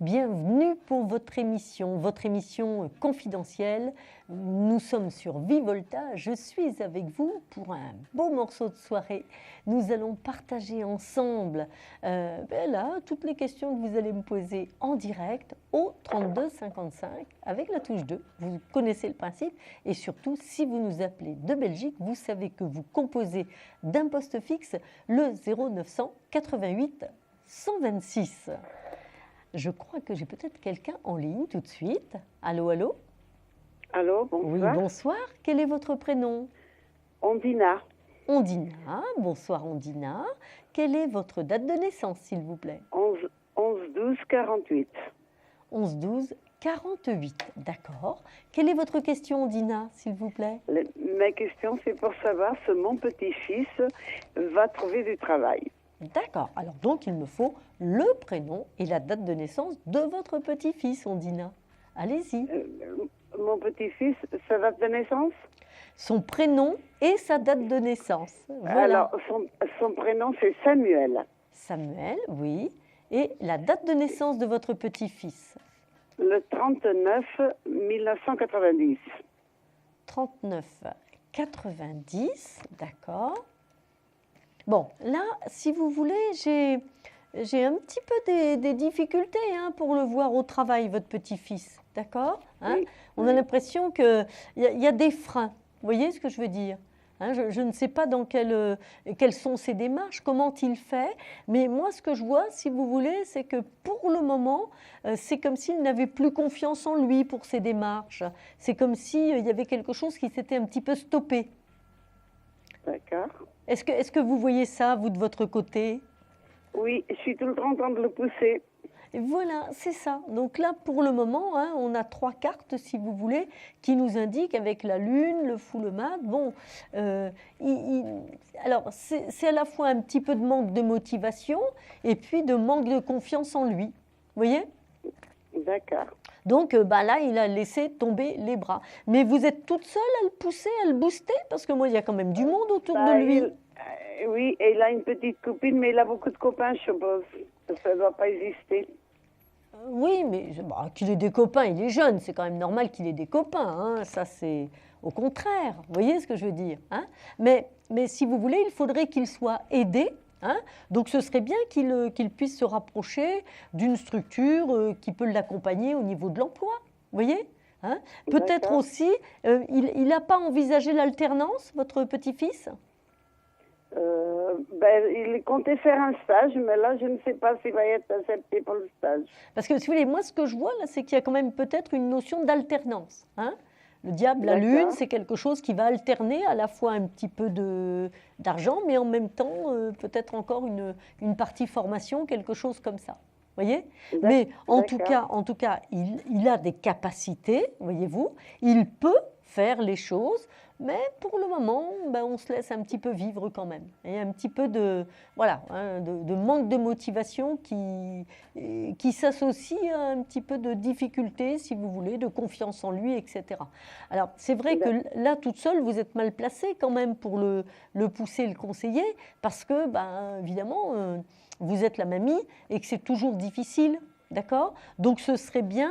Bienvenue pour votre émission confidentielle. Nous sommes sur Vivolta, je suis avec vous pour un beau morceau de soirée. Nous allons partager ensemble toutes les questions que vous allez me poser en direct au 32 55 avec la touche 2. Vous connaissez le principe et surtout, si vous nous appelez de Belgique, vous savez que vous composez d'un poste fixe le 0900 88 126. Je crois que j'ai peut-être quelqu'un en ligne tout de suite. Allô, allô? Allô, bonsoir. Oui, bonsoir. Quel est votre prénom? Ondina. Ondina. Bonsoir, Ondina. Quelle est votre date de naissance, s'il vous plaît? 11-12-48. 11-12-48. D'accord. Quelle est votre question, Ondina, s'il vous plaît? Ma question, c'est pour savoir si mon petit-fils va trouver du travail. D'accord. Alors donc, il me faut le prénom et la date de naissance de votre petit-fils, Ondina. Allez-y. Mon petit-fils, sa date de naissance? Son prénom et sa date de naissance. Voilà. Alors, son prénom, c'est Samuel. Samuel, oui. Et la date de naissance de votre petit-fils? Le 39-1990. 39-90, d'accord. Bon, là, si vous voulez, j'ai un petit peu des difficultés pour le voir au travail, votre petit-fils, d'accord? Oui, On a l'impression qu'il y a des freins, vous voyez ce que je veux dire? Je ne sais pas dans quelles sont ses démarches, comment il fait, mais moi, ce que je vois, si vous voulez, c'est que pour le moment, c'est comme s'il n'avait plus confiance en lui pour ses démarches. C'est comme s'il y avait quelque chose qui s'était un petit peu stoppé. D'accord. Est-ce que vous voyez ça, vous, de votre côté? Oui, je suis tout le temps en train de le pousser. Et voilà, c'est ça. Donc là, pour le moment, on a 3 cartes, si vous voulez, qui nous indiquent avec la lune, le fou, le mat. Bon, alors, c'est à la fois un petit peu de manque de motivation et puis de manque de confiance en lui. Vous voyez? D'accord. Donc là, il a laissé tomber les bras. Mais vous êtes toute seule à le pousser, à le booster? Parce que moi, il y a quand même du monde autour de lui. Oui, et il a une petite copine, mais il a beaucoup de copains, je suppose. Ça ne doit pas exister. Oui, mais qu'il ait des copains, il est jeune, c'est quand même normal qu'il ait des copains. Ça, c'est au contraire. Vous voyez ce que je veux dire? Mais si vous voulez, il faudrait qu'il soit aidé. Donc ce serait bien qu'il puisse se rapprocher d'une structure qui peut l'accompagner au niveau de l'emploi. Vous voyez? Peut-être aussi, il n'a pas envisagé l'alternance, votre petit-fils? Il comptait faire un stage, mais là, je ne sais pas s'il va être accepté pour le stage. Parce que, si vous voulez, moi, ce que je vois, là, c'est qu'il y a quand même peut-être une notion d'alternance. Le diable, la lune, c'est quelque chose qui va alterner à la fois un petit peu d'argent, mais en même temps, peut-être encore une partie formation, quelque chose comme ça. Vous voyez? Mais en tout cas, il a des capacités, voyez-vous. Il peut faire les choses, mais pour le moment, on se laisse un petit peu vivre quand même. Il y a un petit peu de manque de motivation qui s'associe à un petit peu de difficulté, si vous voulez, de confiance en lui, etc. Alors, c'est vrai que là, toute seule, vous êtes mal placée quand même pour le pousser, le conseiller, parce que, évidemment, vous êtes la mamie et que c'est toujours difficile. D'accord? Donc ce serait bien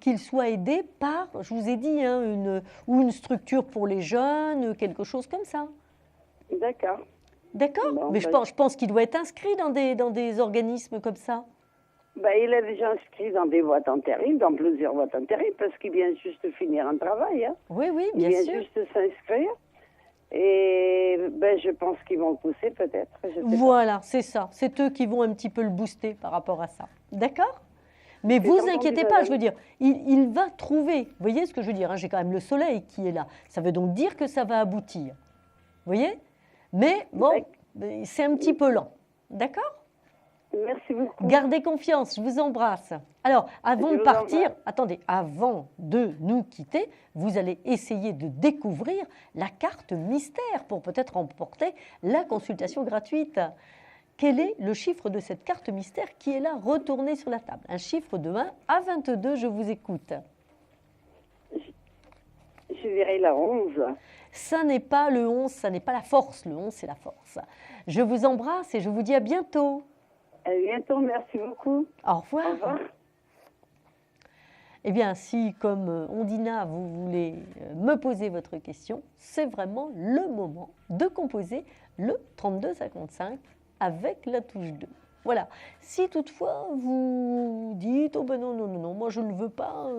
qu'il soit aidé par, je vous ai dit, une structure pour les jeunes, quelque chose comme ça. D'accord. D'accord? Bon, mais je pense qu'il doit être inscrit dans des organismes comme ça. Il est déjà inscrit dans des boîtes intérim, dans plusieurs boîtes intérim, parce qu'il vient juste de finir un travail. Oui, bien sûr. Il vient juste de s'inscrire. Et je pense qu'ils vont le pousser peut-être. Voilà, c'est ça. C'est eux qui vont un petit peu le booster par rapport à ça. D'accord? Mais vous inquiétez pas, je veux dire, il va trouver. Vous voyez ce que je veux dire? J'ai quand même le soleil qui est là. Ça veut donc dire que ça va aboutir. Vous voyez? Mais bon, c'est un petit peu lent. D'accord? Merci beaucoup. Gardez confiance, je vous embrasse. Alors, avant de partir, attendez, avant de nous quitter, vous allez essayer de découvrir la carte mystère pour peut-être remporter la consultation gratuite. Quel est le chiffre de cette carte mystère qui est là, retournée sur la table? Un chiffre de 1 à 22, je vous écoute. Je dirais la 11. Ça n'est pas le 11, ça n'est pas la force. Le 11, c'est la force. Je vous embrasse et je vous dis à bientôt. À bientôt, merci beaucoup. Au revoir. Au revoir. Eh bien, si, comme Ondina, vous voulez me poser votre question, c'est vraiment le moment de composer le 32-55 avec la touche 2. Voilà. Si toutefois vous dites « Oh ben non, non, non, non, moi je ne veux pas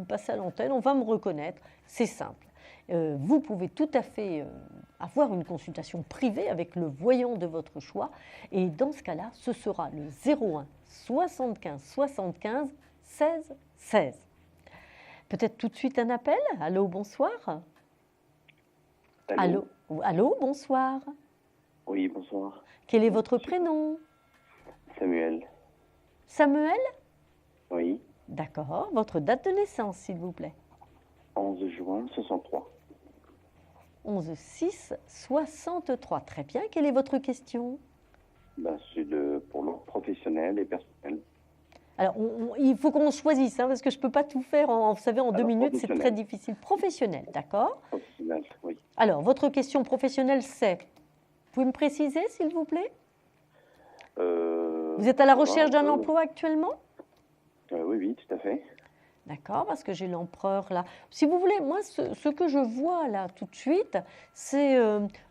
passer à l'antenne, on va me reconnaître », c'est simple. Vous pouvez tout à fait avoir une consultation privée avec le voyant de votre choix. Et dans ce cas-là, ce sera le 01 75 75 16 16. Peut-être tout de suite un appel. Allô, bonsoir. Allô. Allô, bonsoir. Oui, bonsoir. Quel est votre prénom? Samuel. Samuel? Oui. D'accord. Votre date de naissance, s'il vous plaît. 11 juin 63. 11-6-63. Très bien. Quelle est votre question? C'est pour l'ordre professionnel et personnel. Alors, il faut qu'on choisisse, hein, parce que je ne peux pas tout faire, vous savez, en 2 minutes, c'est très difficile. Professionnel, d'accord? Professionnel, oui. Alors, votre question professionnelle, c'est... Vous pouvez me préciser, s'il vous plaît? Vous êtes à la recherche d'un emploi actuellement? Oui, oui, tout à fait. D'accord, parce que j'ai l'empereur là. Si vous voulez, moi, ce que je vois là tout de suite, c'est...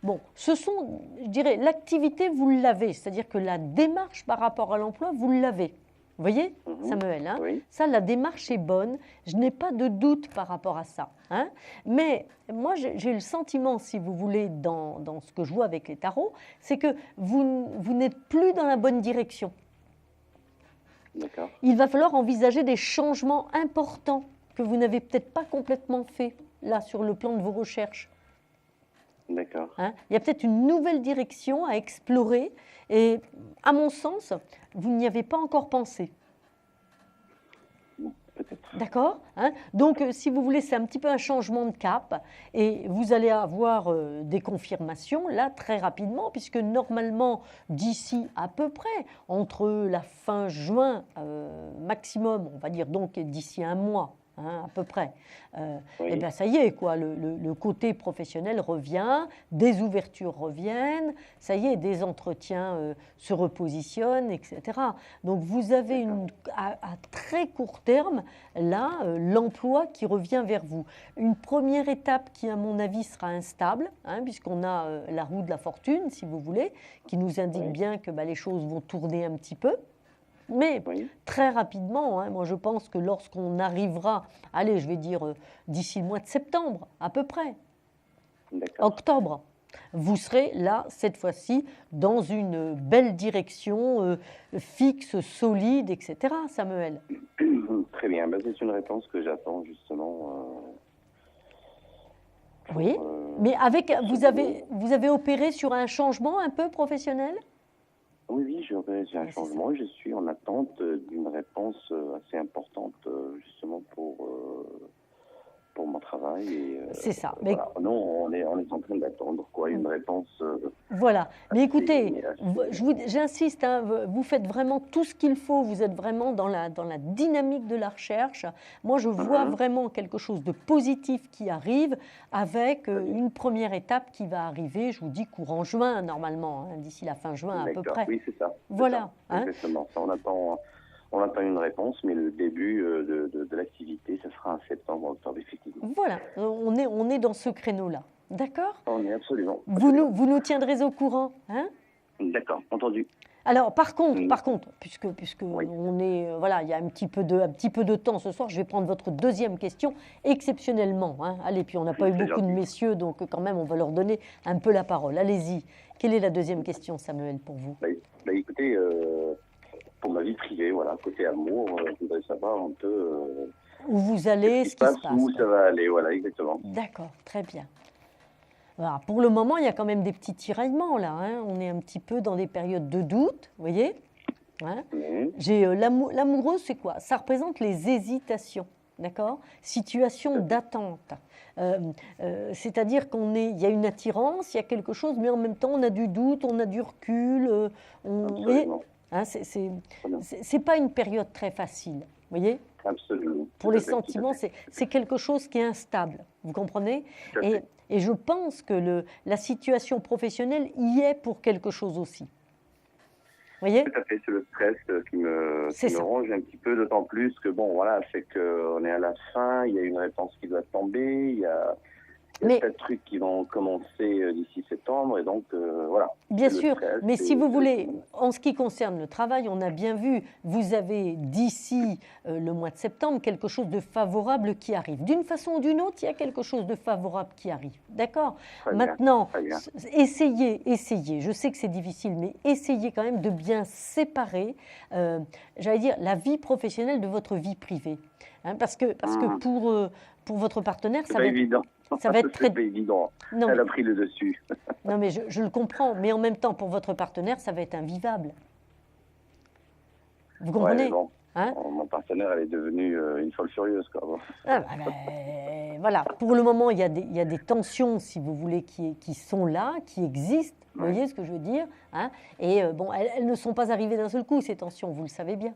bon, ce sont, je dirais, l'activité, vous l'avez. C'est-à-dire que la démarche par rapport à l'emploi, vous l'avez. Vous voyez, Samuel, hein? Oui. Ça, la démarche est bonne. Je n'ai pas de doute par rapport à ça. Hein? Mais moi, j'ai le sentiment, si vous voulez, dans ce que je vois avec les tarots, c'est que vous n'êtes plus dans la bonne direction. D'accord. Il va falloir envisager des changements importants que vous n'avez peut-être pas complètement fait, là, sur le plan de vos recherches. D'accord. Hein? Il y a peut-être une nouvelle direction à explorer et, à mon sens, vous n'y avez pas encore pensé. Peut-être. D'accord, hein? Donc, si vous voulez, c'est un petit peu un changement de cap et vous allez avoir des confirmations, là, très rapidement, puisque normalement, d'ici à peu près, entre la fin juin maximum, on va dire donc d'ici un mois, hein, à peu près, Oui. et bien ça y est, quoi, le côté professionnel revient, des ouvertures reviennent, ça y est, des entretiens se repositionnent, etc. Donc vous avez à très court terme, là, l'emploi qui revient vers vous. Une première étape qui, à mon avis, sera instable, hein, puisqu'on a la roue de la fortune, si vous voulez, qui nous indique Oui. bien que les choses vont tourner un petit peu. Mais Oui. très rapidement, hein, moi je pense que lorsqu'on arrivera, allez, je vais dire d'ici le mois de septembre, à peu près, D'accord. octobre, vous serez là, cette fois-ci, dans une belle direction, fixe, solide, etc., Samuel. Très bien. C'est une réponse que j'attends justement. Oui, mais vous avez opéré sur un changement un peu professionnel? Oui, oui, j'ai un changement. Je suis en attente d'une réponse assez importante justement pour mon travail. C'est ça. Voilà. Non, on est en train d'attendre une réponse. Voilà. Mais écoutez, assez... j'insiste, hein, vous faites vraiment tout ce qu'il faut. Vous êtes vraiment dans la dynamique de la recherche. Moi, je vois vraiment quelque chose de positif qui arrive avec une première étape qui va arriver, je vous dis, courant juin, normalement, hein, d'ici la fin juin à peu près. Oui, c'est ça. Voilà. Ça. Hein. Exactement. Ça, on attend une réponse, mais le début de l'activité, ce sera en septembre, octobre, effectivement. Voilà, on est dans ce créneau-là. D'accord? On est absolument. Vous nous tiendrez au courant, hein? D'accord, entendu. Alors, par contre, puisque Oui. on est, voilà, il y a un petit peu de temps ce soir, je vais prendre votre deuxième question exceptionnellement. Hein. Allez, puis on n'a pas eu beaucoup de messieurs, donc quand même, on va leur donner un peu la parole. Allez-y. Quelle est la deuxième question, Samuel, pour vous? Écoutez, pour ma vie privée, voilà, côté amour, je voudrais savoir un peu où vous allez, ce qui se passe. Où ça va aller, voilà, exactement. D'accord, très bien. Alors, pour le moment, il y a quand même des petits tiraillements là. Hein. On est un petit peu dans des périodes de doute, vous voyez. Hein. J'ai l'amoureux, c'est quoi? Ça représente les hésitations, d'accord? Situation d'attente. C'est-à-dire il y a une attirance, il y a quelque chose, mais en même temps, on a du doute, on a du recul. Absolument. Hein, c'est pas une période très facile, vous voyez. Absolument. Pour les sentiments, c'est quelque chose qui est instable, vous comprenez? Et je pense que la situation professionnelle y est pour quelque chose aussi. voyez? Tout à fait, c'est le stress C'est qui me ça. ronge un petit peu, d'autant plus que, bon, voilà, c'est qu'on est à la fin, il y a une réponse qui doit tomber, il y a Mais tas de trucs qui vont commencer d'ici septembre, et donc, voilà. bien C'est le sûr, stress, mais si vous c'est le voulez, tout. en ce qui concerne le travail, on a bien vu, vous avez d'ici le mois de septembre quelque chose de favorable qui arrive. D'une façon ou d'une autre, il y a quelque chose de favorable qui arrive. D'accord? Très bien, Maintenant, très bien. essayez, je sais que c'est difficile, mais essayez quand même de bien séparer, j'allais dire, la vie professionnelle de votre vie privée. Hein, parce que pour votre partenaire, C'est pas évident. ça va être très... C'est pas évident. Non, Elle mais, a pris le dessus. non, mais je le comprends, mais en même temps, pour votre partenaire, ça va être invivable. Vous Ouais, mais comprenez? bon, Hein? mon partenaire, elle est devenue une folle furieuse, quoi. Bon. Ah, voilà, pour le moment, il y a des tensions, si vous voulez, qui sont là, qui existent. Vous Ouais. voyez ce que je veux dire? Hein? Et bon, elles ne sont pas arrivées d'un seul coup, ces tensions, vous le savez bien.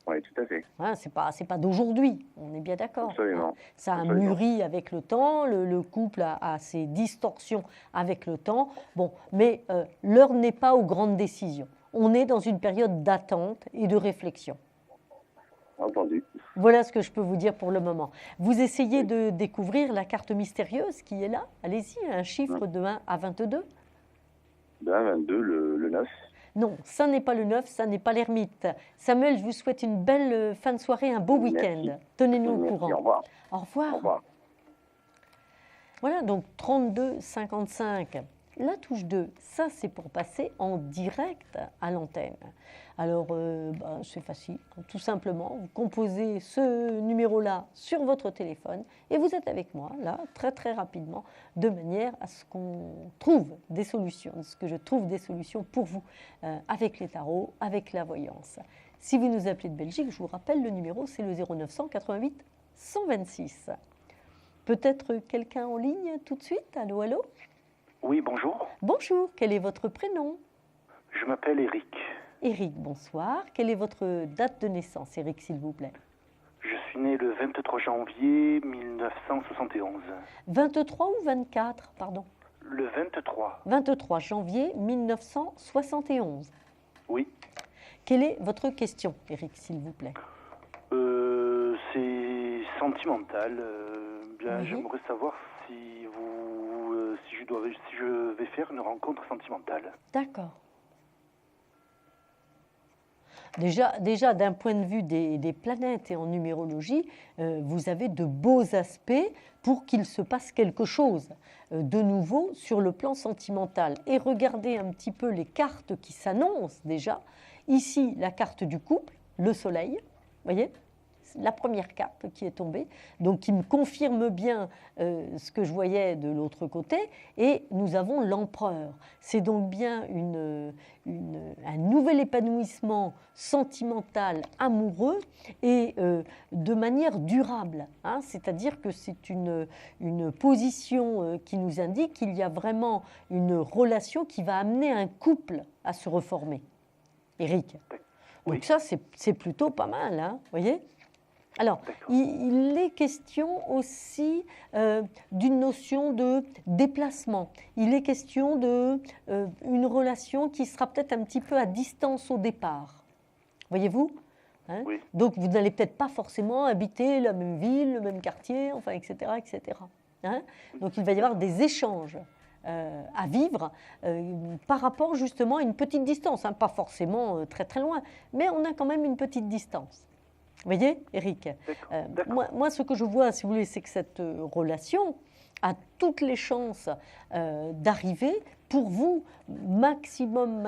Oui, tout à fait. Hein, c'est pas d'aujourd'hui, on est bien d'accord. Absolument. Hein. Ça a Absolument. mûri avec le temps, le couple a ses distorsions avec le temps. Bon, mais l'heure n'est pas aux grandes décisions. On est dans une période d'attente et de réflexion. Entendu. Voilà ce que je peux vous dire pour le moment. Vous essayez de découvrir la carte mystérieuse qui est là. Allez-y, un chiffre de 1 à 22. De 1 à 22, le 9. Non, ça n'est pas le 9, ça n'est pas l'ermite. Samuel, je vous souhaite une belle fin de soirée, un beau Merci. week-end. Tenez-nous au Merci, courant. au revoir. Au revoir. Au revoir. Voilà, donc 32 55. La touche 2, ça c'est pour passer en direct à l'antenne. Alors, c'est facile, tout simplement, vous composez ce numéro-là sur votre téléphone et vous êtes avec moi, là, très très rapidement, de manière à ce qu'on trouve des solutions, à ce que je trouve des solutions pour vous, avec les tarots, avec la voyance. Si vous nous appelez de Belgique, je vous rappelle, le numéro c'est le 0900 88 126. Peut-être quelqu'un en ligne tout de suite? Allô, allô? Oui, bonjour. Bonjour, quel est votre prénom? Je m'appelle Eric. Eric, bonsoir. Quelle est votre date de naissance, Eric, s'il vous plaît? Je suis né le 23 janvier 1971. 23 ou 24, pardon? Le 23. 23 janvier 1971. Oui. Quelle est votre question, Eric, s'il vous plaît? C'est sentimental. Bien, Oui. j'aimerais savoir si je vais faire une rencontre sentimentale. D'accord. Déjà d'un point de vue des planètes et en numérologie, vous avez de beaux aspects pour qu'il se passe quelque chose de nouveau sur le plan sentimental. Et regardez un petit peu les cartes qui s'annoncent déjà. Ici, la carte du couple, le soleil, voyez ? La première carte qui est tombée, donc qui me confirme bien ce que je voyais de l'autre côté, et nous avons l'empereur. C'est donc bien un nouvel épanouissement sentimental, amoureux, et de manière durable. Hein, c'est-à-dire que c'est une position qui nous indique qu'il y a vraiment une relation qui va amener un couple à se reformer. Eric. Donc Oui. ça, c'est plutôt pas mal, hein, voyez ? Alors, il est question aussi d'une notion de déplacement. Il est question d'une relation qui sera peut-être un petit peu à distance au départ. Voyez-vous ? Hein ? Oui. Donc, vous n'allez peut-être pas forcément habiter la même ville, le même quartier, enfin, etc. etc. Hein ? Donc, il va y avoir des échanges à vivre par rapport justement à une petite distance. Hein, pas forcément très très loin, mais on a quand même une petite distance. Vous voyez, Eric, D'accord. moi, ce que je vois, si vous voulez, c'est que cette relation a toutes les chances d'arriver. Pour vous, maximum,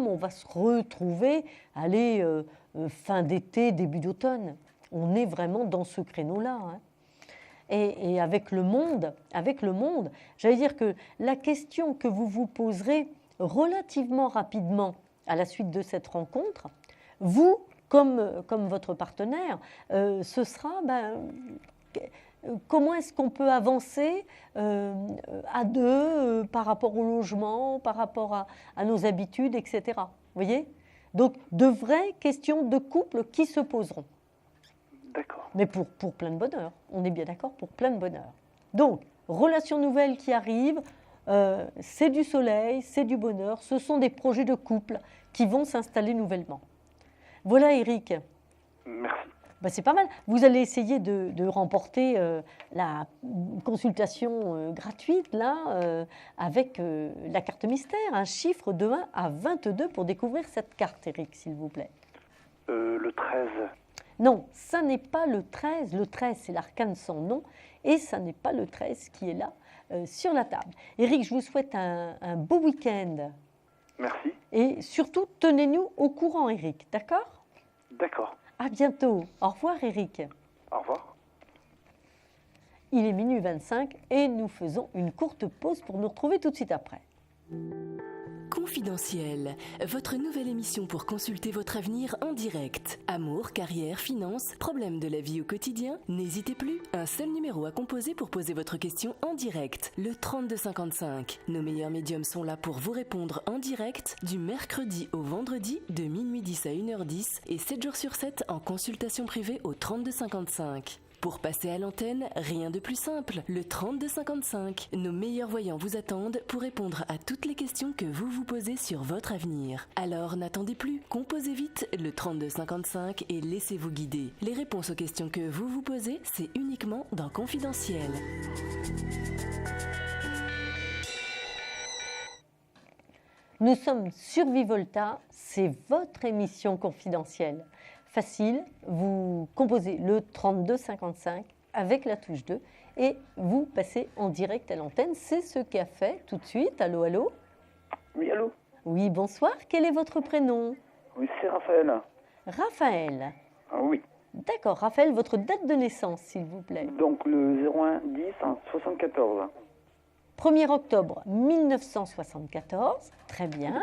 on va se retrouver, allez, fin d'été, début d'automne. On est vraiment dans ce créneau-là. Hein. Et avec le monde, j'allais dire que la question que vous vous poserez relativement rapidement à la suite de cette rencontre, vous, comme votre partenaire, ce sera comment est-ce qu'on peut avancer à deux par rapport au logement, par rapport à nos habitudes, etc. Vous voyez ? Donc, de vraies questions de couple qui se poseront. D'accord. Mais pour plein de bonheur. On est bien d'accord, pour plein de bonheur. Donc, relation nouvelle qui arrive, c'est du soleil, c'est du bonheur, ce sont des projets de couple qui vont s'installer nouvellement. Voilà Eric. Merci. Ben, c'est pas mal. Vous allez essayer de remporter la consultation gratuite là, avec la carte mystère, un chiffre de 1 à 22 pour découvrir cette carte, Eric, s'il vous plaît. Le 13. Non, ça n'est pas le 13. Le 13, c'est l'arcane sans nom. Et ça n'est pas le 13 qui est là sur la table. Eric, je vous souhaite un beau week-end. Merci. Et surtout, tenez-nous au courant, Eric. D'accord ? D'accord. À bientôt. Au revoir, Eric. Au revoir. Il est minuit 25 et nous faisons une courte pause pour nous retrouver tout de suite après. Confidentiel, votre nouvelle émission pour consulter votre avenir en direct. Amour, carrière, finances, problèmes de la vie au quotidien. N'hésitez plus, un seul numéro à composer pour poser votre question en direct, le 3255. Nos meilleurs médiums sont là pour vous répondre en direct du mercredi au vendredi de minuit 10 à 1h10 et 7 jours sur 7 en consultation privée au 3255. Pour passer à l'antenne, rien de plus simple, le 3255. Nos meilleurs voyants vous attendent pour répondre à toutes les questions que vous vous posez sur votre avenir. Alors n'attendez plus, composez vite le 3255 et laissez-vous guider. Les réponses aux questions que vous vous posez, c'est uniquement dans Confidentiel. Nous sommes sur Vivolta, c'est votre émission confidentielle. Facile, vous composez le 3255 avec la touche 2 et vous passez en direct à l'antenne. C'est ce qu'a fait tout de suite. Allô, allô ? Oui, allô? Oui, bonsoir. Quel est votre prénom ? Oui, c'est Raphaël. Raphaël. Ah oui. D'accord, Raphaël, votre date de naissance, s'il vous plaît. Donc le 01 10 74. 1er octobre 1974. Très bien.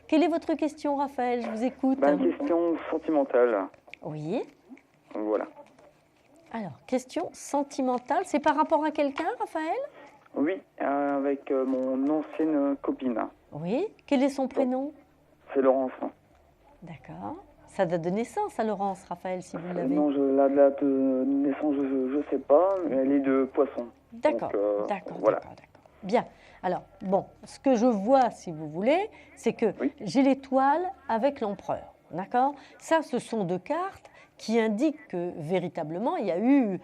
Quelle est votre question, Raphaël ? Je vous écoute. Question sentimentale. Oui. Voilà. Alors, question sentimentale, c'est par rapport à quelqu'un, Raphaël ? Oui, avec mon ancienne copine. Oui. Quel est son prénom ? C'est Laurence. D'accord. Sa date de naissance à Laurence, Raphaël, si vous l'avez. Non, la date de naissance, je sais pas, mais elle est de Poisson. D'accord, Donc, d'accord, voilà. d'accord. Bien. Alors, bon, ce que je vois, si vous voulez, c'est que Oui. j'ai l'étoile avec l'empereur. D'accord ? Ça, ce sont deux cartes qui indiquent que véritablement, il y a eu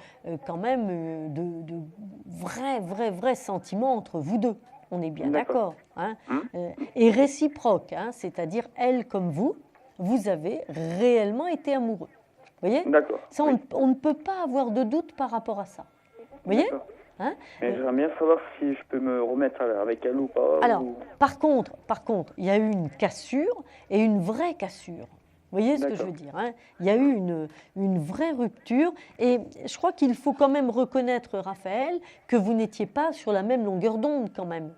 quand même de vrais sentiments entre vous deux. On est bien d'accord. Hein ? Et réciproque, hein, c'est-à-dire elle comme vous avez réellement été amoureux. Vous voyez ? D'accord. Ça, on ne peut pas avoir de doute par rapport à ça. Vous voyez ? D'accord. Hein ? Mais j'aimerais bien savoir si je peux me remettre avec elle ou pas. Alors, ou... par contre, il y a eu une cassure et une vraie cassure. Vous voyez ce que je veux dire, hein ? Il y a eu une vraie rupture et je crois qu'il faut quand même reconnaître, Raphaël, que vous n'étiez pas sur la même longueur d'onde quand même.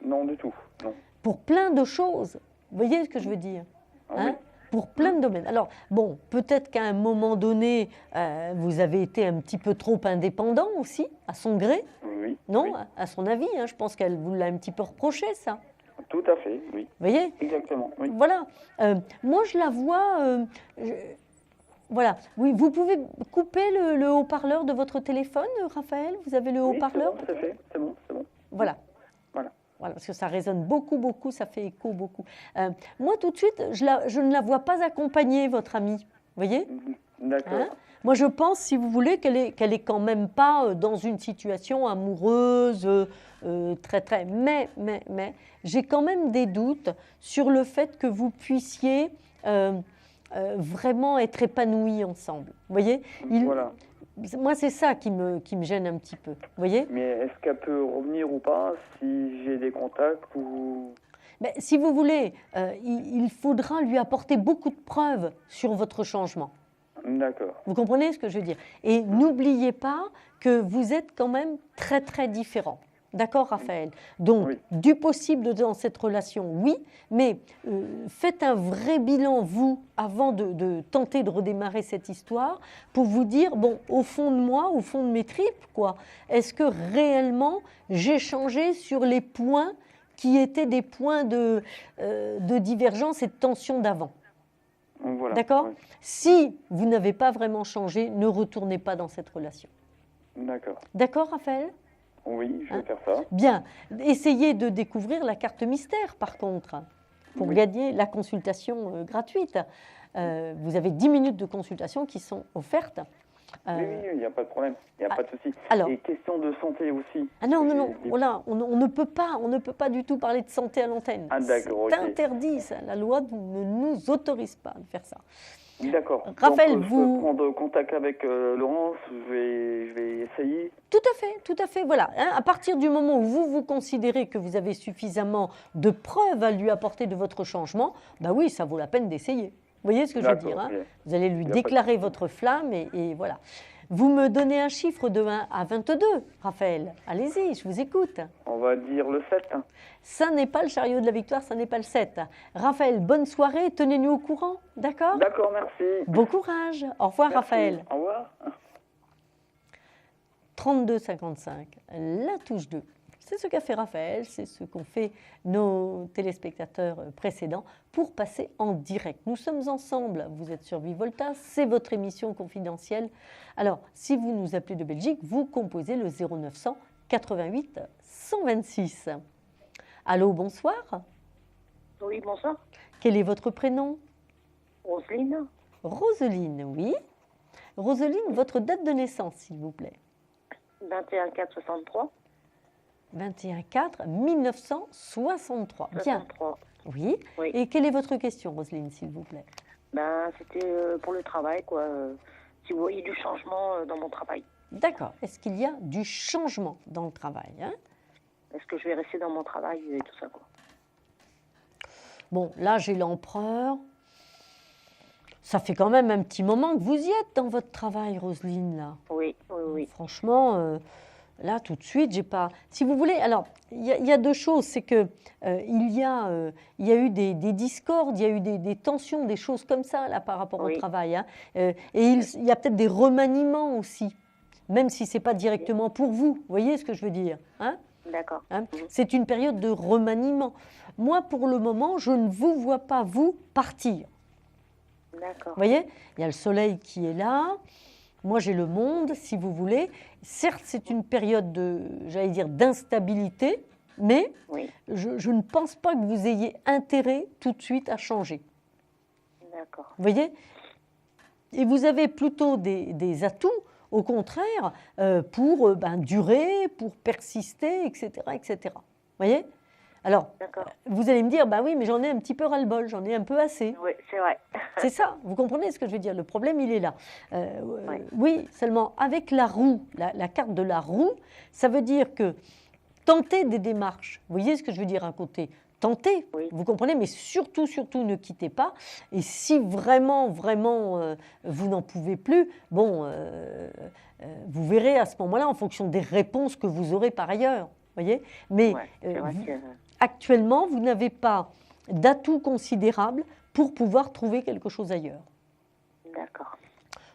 Non, du tout. Non. Pour plein de choses. Vous voyez ce que je veux dire, Ah, oui. Pour plein de domaines. Alors, bon, peut-être qu'à un moment donné, vous avez été un petit peu trop indépendant aussi, à son gré. Oui. Non, Oui. à son avis, hein, je pense qu'elle vous l'a un petit peu reproché, ça. Tout à fait, oui. Vous voyez ? Exactement, oui. Voilà. Moi, je la vois... Voilà. Oui, vous pouvez couper le haut-parleur de votre téléphone, Raphaël ? Vous avez le haut-parleur ? Oui, c'est bon, c'est fait. C'est bon, c'est bon. Voilà. Voilà. Voilà, parce que ça résonne beaucoup, ça fait écho beaucoup. Moi, tout de suite, je ne la vois pas accompagner, votre amie. Vous voyez ? D'accord. Hein ? Moi, je pense, si vous voulez, qu'elle est quand même pas dans une situation amoureuse très. Mais, j'ai quand même des doutes sur le fait que vous puissiez vraiment être épanouis ensemble. Vous voyez ? Voilà. Moi, c'est ça qui me gêne un petit peu. Vous voyez ? Mais est-ce qu'elle peut revenir ou pas si j'ai des contacts ou... Ben, si vous voulez, il faudra lui apporter beaucoup de preuves sur votre changement. D'accord. Vous comprenez ce que je veux dire ? Et n'oubliez pas que vous êtes quand même très différents. D'accord, Raphaël ? Donc, Oui. du possible dans cette relation, oui, mais faites un vrai bilan, vous, avant de tenter de redémarrer cette histoire, pour vous dire, bon, au fond de moi, au fond de mes tripes, quoi, est-ce que réellement j'ai changé sur les points qui étaient des points de divergence et de tension d'avant ? Voilà. D'accord ? Oui. Si vous n'avez pas vraiment changé, ne retournez pas dans cette relation. D'accord. D'accord, Raphaël ? Oui, je vais faire ça. Bien. Essayez de découvrir la carte mystère, par contre, pour gagner la consultation gratuite. Vous avez 10 minutes de consultation qui sont offertes. Oui, il n'y a pas de problème, il n'y a pas de souci. alors- Et question de santé aussi. Ah non, non, non, J'ai- voilà, on ne peut pas du tout parler de santé à l'antenne. Ah, d'accord, C'est ok. interdit, ça. La loi ne nous autorise pas de faire ça. D'accord. Raphaël, Donc, je vous- peux prendre contact avec Laurence, je vais essayer. Tout à fait, voilà. Hein, à partir du moment où vous considérez que vous avez suffisamment de preuves à lui apporter de votre changement, bah oui, ça vaut la peine d'essayer. Vous voyez ce que je veux D'accord, dire, hein? ok. Vous allez lui Y a pas de déclarer souci. votre flamme et voilà. Vous me donnez un chiffre de 1 à 22, Raphaël. Allez-y, je vous écoute. On va dire le 7. Ça n'est pas le chariot de la victoire, ça n'est pas le 7. Raphaël, bonne soirée, tenez-nous au courant, d'accord? D'accord, merci. Bon courage. Au revoir, Merci. Raphaël. Au revoir. 32,55, la touche 2. C'est ce qu'a fait Raphaël, c'est ce qu'ont fait nos téléspectateurs précédents pour passer en direct. Nous sommes ensemble, vous êtes sur Vivolta, c'est votre émission confidentielle. Alors, si vous nous appelez de Belgique, vous composez le 0900 88 126. Allô, bonsoir. Oui, bonsoir. Quel est votre prénom? Roselyne, Roselyne, oui. Roselyne, votre date de naissance, s'il vous plaît. 21 4 63. 21-4 1963. Bien. 63. Oui. Oui. Et quelle est votre question, Roselyne, s'il vous plaît? Ben, c'était pour le travail, quoi. Si vous voyez du changement dans mon travail. D'accord. Est-ce qu'il y a du changement dans le travail, hein? Est-ce que je vais rester dans mon travail et tout ça, quoi. Bon, là, j'ai l'empereur. Ça fait quand même un petit moment que vous y êtes dans votre travail, Roselyne, là. Oui, oui, oui. Franchement, là, tout de suite, j'ai pas... Si vous voulez, alors, il y a deux choses. C'est que il y a eu des discordes, il y a eu des tensions, des choses comme ça, là, par rapport au Oui. travail, hein. Et il y a peut-être des remaniements aussi, même si ce n'est pas directement pour vous. Vous voyez ce que je veux dire, hein? D'accord. Hein? C'est une période de remaniement. Moi, pour le moment, je ne vous vois pas, vous, partir. D'accord. Vous voyez, il y a le soleil qui est là. Moi, j'ai le monde, si vous voulez. Certes, c'est une période de, j'allais dire, d'instabilité, mais Oui. je ne pense pas que vous ayez intérêt tout de suite à changer. D'accord. Vous voyez? Et vous avez plutôt des atouts, au contraire, pour durer, pour persister, etc., etc. Vous voyez? Alors, D'accord. vous allez me dire, bah oui, mais j'en ai un petit peu ras-le-bol, j'en ai un peu assez. Oui, c'est vrai. C'est ça, vous comprenez ce que je veux dire? Le problème, il est là. Oui. Oui, seulement avec la roue, la carte de la roue, ça veut dire que tentez des démarches. Vous voyez ce que je veux dire à côté? Tentez, Oui. vous comprenez, mais surtout, surtout, ne quittez pas. Et si vraiment, vraiment, vous n'en pouvez plus, bon, vous verrez à ce moment-là, en fonction des réponses que vous aurez par ailleurs. Vous voyez? Mais Ouais, c'est vrai que... actuellement, vous n'avez pas d'atout considérable pour pouvoir trouver quelque chose ailleurs. D'accord.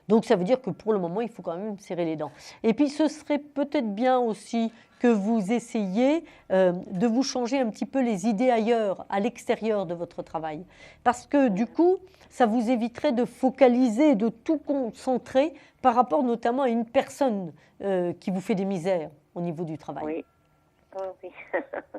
Donc ça veut dire que pour le moment, il faut quand même serrer les dents. Et puis ce serait peut-être bien aussi que vous essayiez de vous changer un petit peu les idées ailleurs, à l'extérieur de votre travail. Parce que du coup, ça vous éviterait de focaliser, de tout concentrer par rapport notamment à une personne qui vous fait des misères au niveau du travail. Oui. Oh, oui.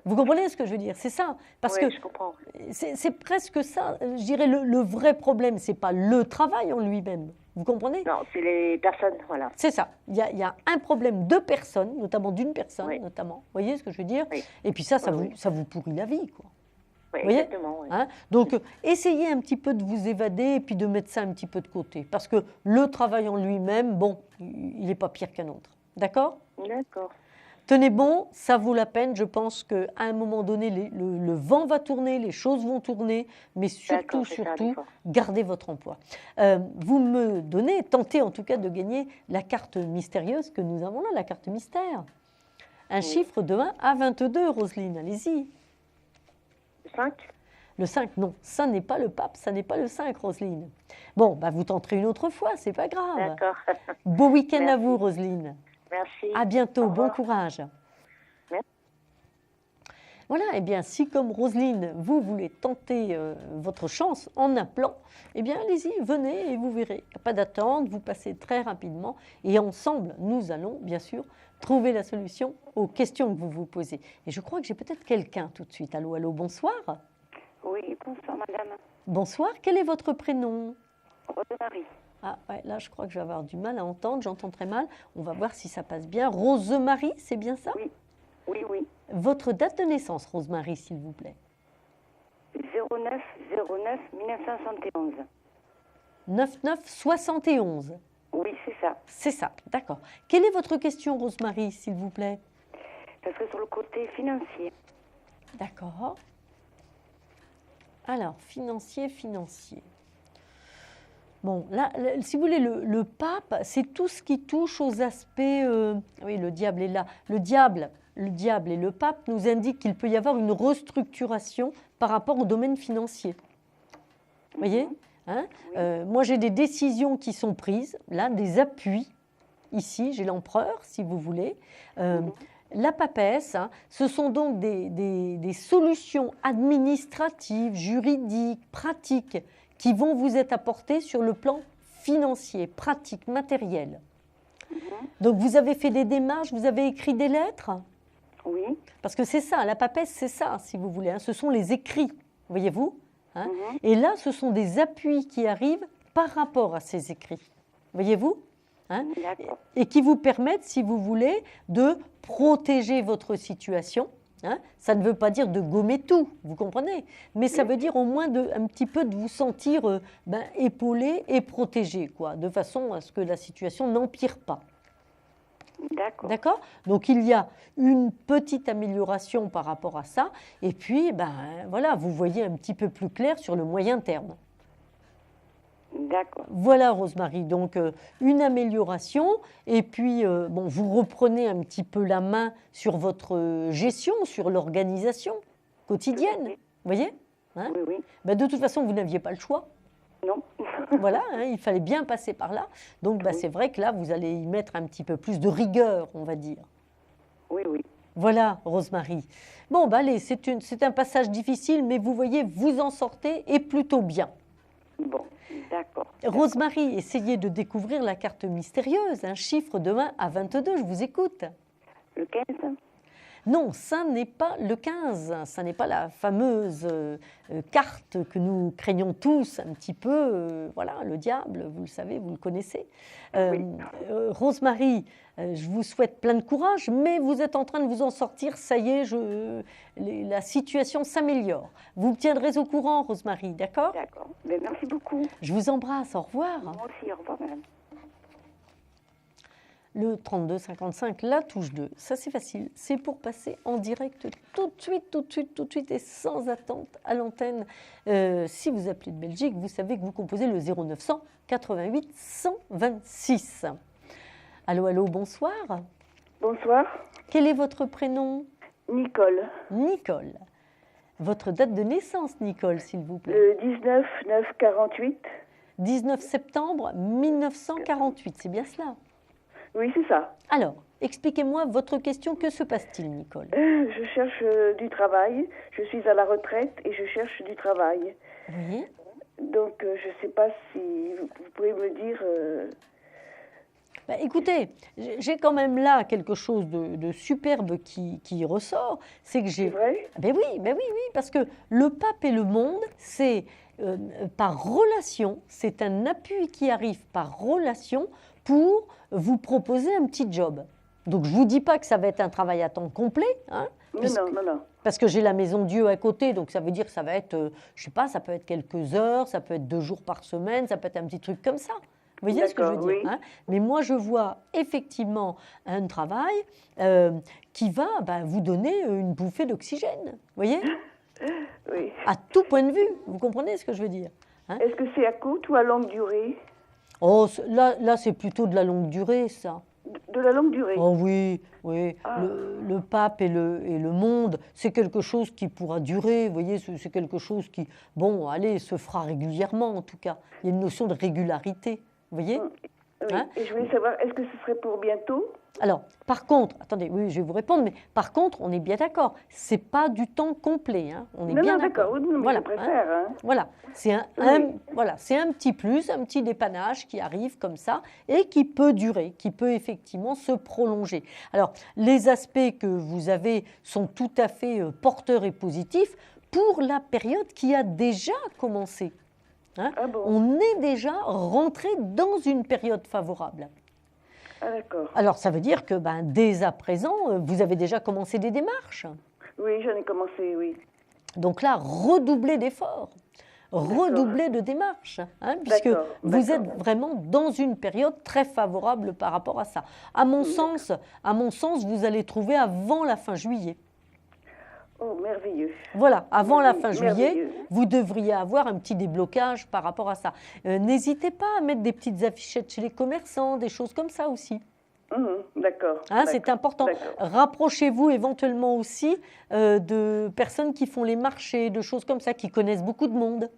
Vous comprenez ce que je veux dire? C'est ça. Parce Oui, que je comprends. c'est presque ça, je dirais, le vrai problème. Ce n'est pas le travail en lui-même. Vous comprenez? Non, c'est les personnes, voilà. C'est ça. Il y a un problème de personnes, notamment d'une personne, Oui. notamment. Vous voyez ce que je veux dire? Oui. Et puis ça Oui, ça vous pourrit la vie, quoi. Oui, voyez exactement. Oui. Hein? Donc, essayez un petit peu de vous évader et puis de mettre ça un petit peu de côté. Parce que le travail en lui-même, bon, il n'est pas pire qu'un autre. D'accord? D'accord. Tenez bon, ça vaut la peine. Je pense qu'à un moment donné, le vent va tourner, les choses vont tourner, mais surtout, D'accord, c'est ça, surtout, d'accord. gardez votre emploi. Vous me donnez, tentez en tout cas de gagner la carte mystérieuse que nous avons là, la carte mystère. Un chiffre de 1 à 22, Roselyne, allez-y. 5. Le 5, non, ça n'est pas le pape, ça n'est pas le 5, Roselyne. Bon, bah vous tenterez une autre fois, c'est pas grave. D'accord. Beau week-end à Merci. vous, Roselyne. Merci. À bientôt, Au bon revoir. courage. Merci. Voilà, eh bien, si comme Roselyne, vous voulez tenter votre chance en appelant, eh bien, allez-y, venez et vous verrez. Il n'y a pas d'attente, vous passez très rapidement et ensemble, nous allons, bien sûr, trouver la solution aux questions que vous vous posez. Et je crois que j'ai peut-être quelqu'un tout de suite. Allô, allô, bonsoir. Oui, bonsoir madame. Bonsoir, quel est votre prénom? Rose-Marie. Ah, ouais, là, je crois que je vais avoir du mal à entendre, j'entends très mal. On va voir si ça passe bien. Rose-Marie, c'est bien ça? Oui, oui, oui. Votre date de naissance, Rose-Marie, s'il vous plaît. 09-09-1971. 9971. Oui, c'est ça. C'est ça, d'accord. Quelle est votre question, Rose-Marie, s'il vous plaît? Ça serait sur le côté financier. D'accord. Alors, financier. Bon, là, si vous voulez, le pape, c'est tout ce qui touche aux aspects... oui, le diable est là. Le diable et le pape nous indiquent qu'il peut y avoir une restructuration par rapport au domaine financier. Vous voyez, hein? Moi, j'ai des décisions qui sont prises, là, des appuis. Ici, j'ai l'empereur, si vous voulez. La papesse, hein, ce sont donc des solutions administratives, juridiques, pratiques qui vont vous être apportées sur le plan financier, pratique, matériel. Donc, vous avez fait des démarches, vous avez écrit des lettres? Oui. Parce que c'est ça, la papesse, c'est ça, si vous voulez. Hein, ce sont les écrits, voyez-vous, hein. Et là, ce sont des appuis qui arrivent par rapport à ces écrits, voyez-vous, hein, et qui vous permettent, si vous voulez, de protéger votre situation. Hein. Ça ne veut pas dire de gommer tout, vous comprenez, mais ça veut dire au moins un petit peu de vous sentir épaulé et protégé, quoi, de façon à ce que la situation n'empire pas. D'accord. D'accord? Donc il y a une petite amélioration par rapport à ça, et puis voilà, vous voyez un petit peu plus clair sur le moyen terme. D'accord. Voilà, Rose-Marie, donc une amélioration, et puis bon, vous reprenez un petit peu la main sur votre gestion, sur l'organisation quotidienne, vous voyez, hein? Oui, oui. De toute façon, vous n'aviez pas le choix. Non. Voilà, hein, il fallait bien passer par là. Donc, c'est vrai que là, vous allez y mettre un petit peu plus de rigueur, on va dire. Oui, oui. Voilà, Rose-Marie. Bon, allez, c'est un passage difficile, mais vous voyez, vous en sortez et plutôt bien. Bon, d'accord. Rose-Marie, essayez de découvrir la carte mystérieuse, un chiffre de 1 à 22, je vous écoute. Le 15? Non, ça n'est pas le 15, ça n'est pas la fameuse carte que nous craignons tous un petit peu, voilà, le diable, vous le savez, vous le connaissez. Oui. Rose-Marie, je vous souhaite plein de courage, mais vous êtes en train de vous en sortir, ça y est, la situation s'améliore. Vous me tiendrez au courant, Rose-Marie, d'accord? D'accord. Ben, merci beaucoup. Je vous embrasse, au revoir. Moi aussi, au revoir, madame. Le 32-55, la touche 2, ça c'est facile, c'est pour passer en direct tout de suite et sans attente à l'antenne. Si vous appelez de Belgique, vous savez que vous composez le 0900 88 126. Allô, allô, bonsoir. Bonsoir. Quel est votre prénom? Nicole. Nicole. Votre date de naissance, Nicole, s'il vous plaît. Le 19-9-48. 19 septembre 1948, c'est bien cela? Oui, c'est ça. Alors, expliquez-moi votre question. Que se passe-t-il, Nicole? Je cherche du travail. Je suis à la retraite et je cherche du travail. Oui. Donc, je ne sais pas si vous pouvez me dire... Écoutez, j'ai quand même là quelque chose de superbe qui ressort. C'est que j'ai... C'est vrai? Oui, parce que le pape et le monde, c'est par relation, c'est un appui qui arrive par relation pour vous proposer un petit job. Donc, je ne vous dis pas que ça va être un travail à temps complet, hein, Non. parce que j'ai la Maison Dieu à côté, donc ça veut dire que ça va être, je ne sais pas, ça peut être quelques heures, ça peut être 2 jours par semaine, ça peut être un petit truc comme ça. Vous voyez ce que je veux dire, oui. hein? Mais moi, je vois effectivement un travail qui va vous donner une bouffée d'oxygène, vous voyez? Oui. À tout point de vue, vous comprenez ce que je veux dire, hein? Est-ce que c'est à courte ou à longue durée? Oh, là c'est plutôt de la longue durée, ça. De la longue durée? Oh oui. Ah. Le pape et le monde, c'est quelque chose qui pourra durer, vous voyez, c'est quelque chose qui, bon, allez, se fera régulièrement en tout cas. Il y a une notion de régularité, vous voyez? Oui. Hein? Et je voulais savoir, est-ce que ce serait pour bientôt? Alors, par contre, attendez, oui, je vais vous répondre, mais par contre, on est bien d'accord, c'est pas du temps complet, hein, on est Non, bien non, d'accord. d'accord. Oui, non, mais Voilà, je préfère. Hein. voilà, c'est voilà, c'est un petit plus, un petit dépannage qui arrive comme ça et qui peut durer, qui peut effectivement se prolonger. Alors, les aspects que vous avez sont tout à fait porteurs et positifs pour la période qui a déjà commencé. Hein. Ah bon? On est déjà rentré dans une période favorable. Ah d'accord. Alors, ça veut dire que dès à présent, vous avez déjà commencé des démarches. Oui, j'en ai commencé, oui. Donc là, redoublez d'efforts, redoublez de démarches, hein, puisque D'accord, vous d'accord. êtes vraiment dans une période très favorable par rapport à ça. À mon sens, vous allez trouver avant la fin juillet. Oh, merveilleux. Voilà, avant la fin juillet, Merveilleux. vous devriez avoir un petit déblocage par rapport à ça. N'hésitez pas à mettre des petites affichettes chez les commerçants, des choses comme ça aussi. D'accord. Hein, c'est important. D'accord. Rapprochez-vous éventuellement aussi de personnes qui font les marchés, de choses comme ça, qui connaissent beaucoup de monde.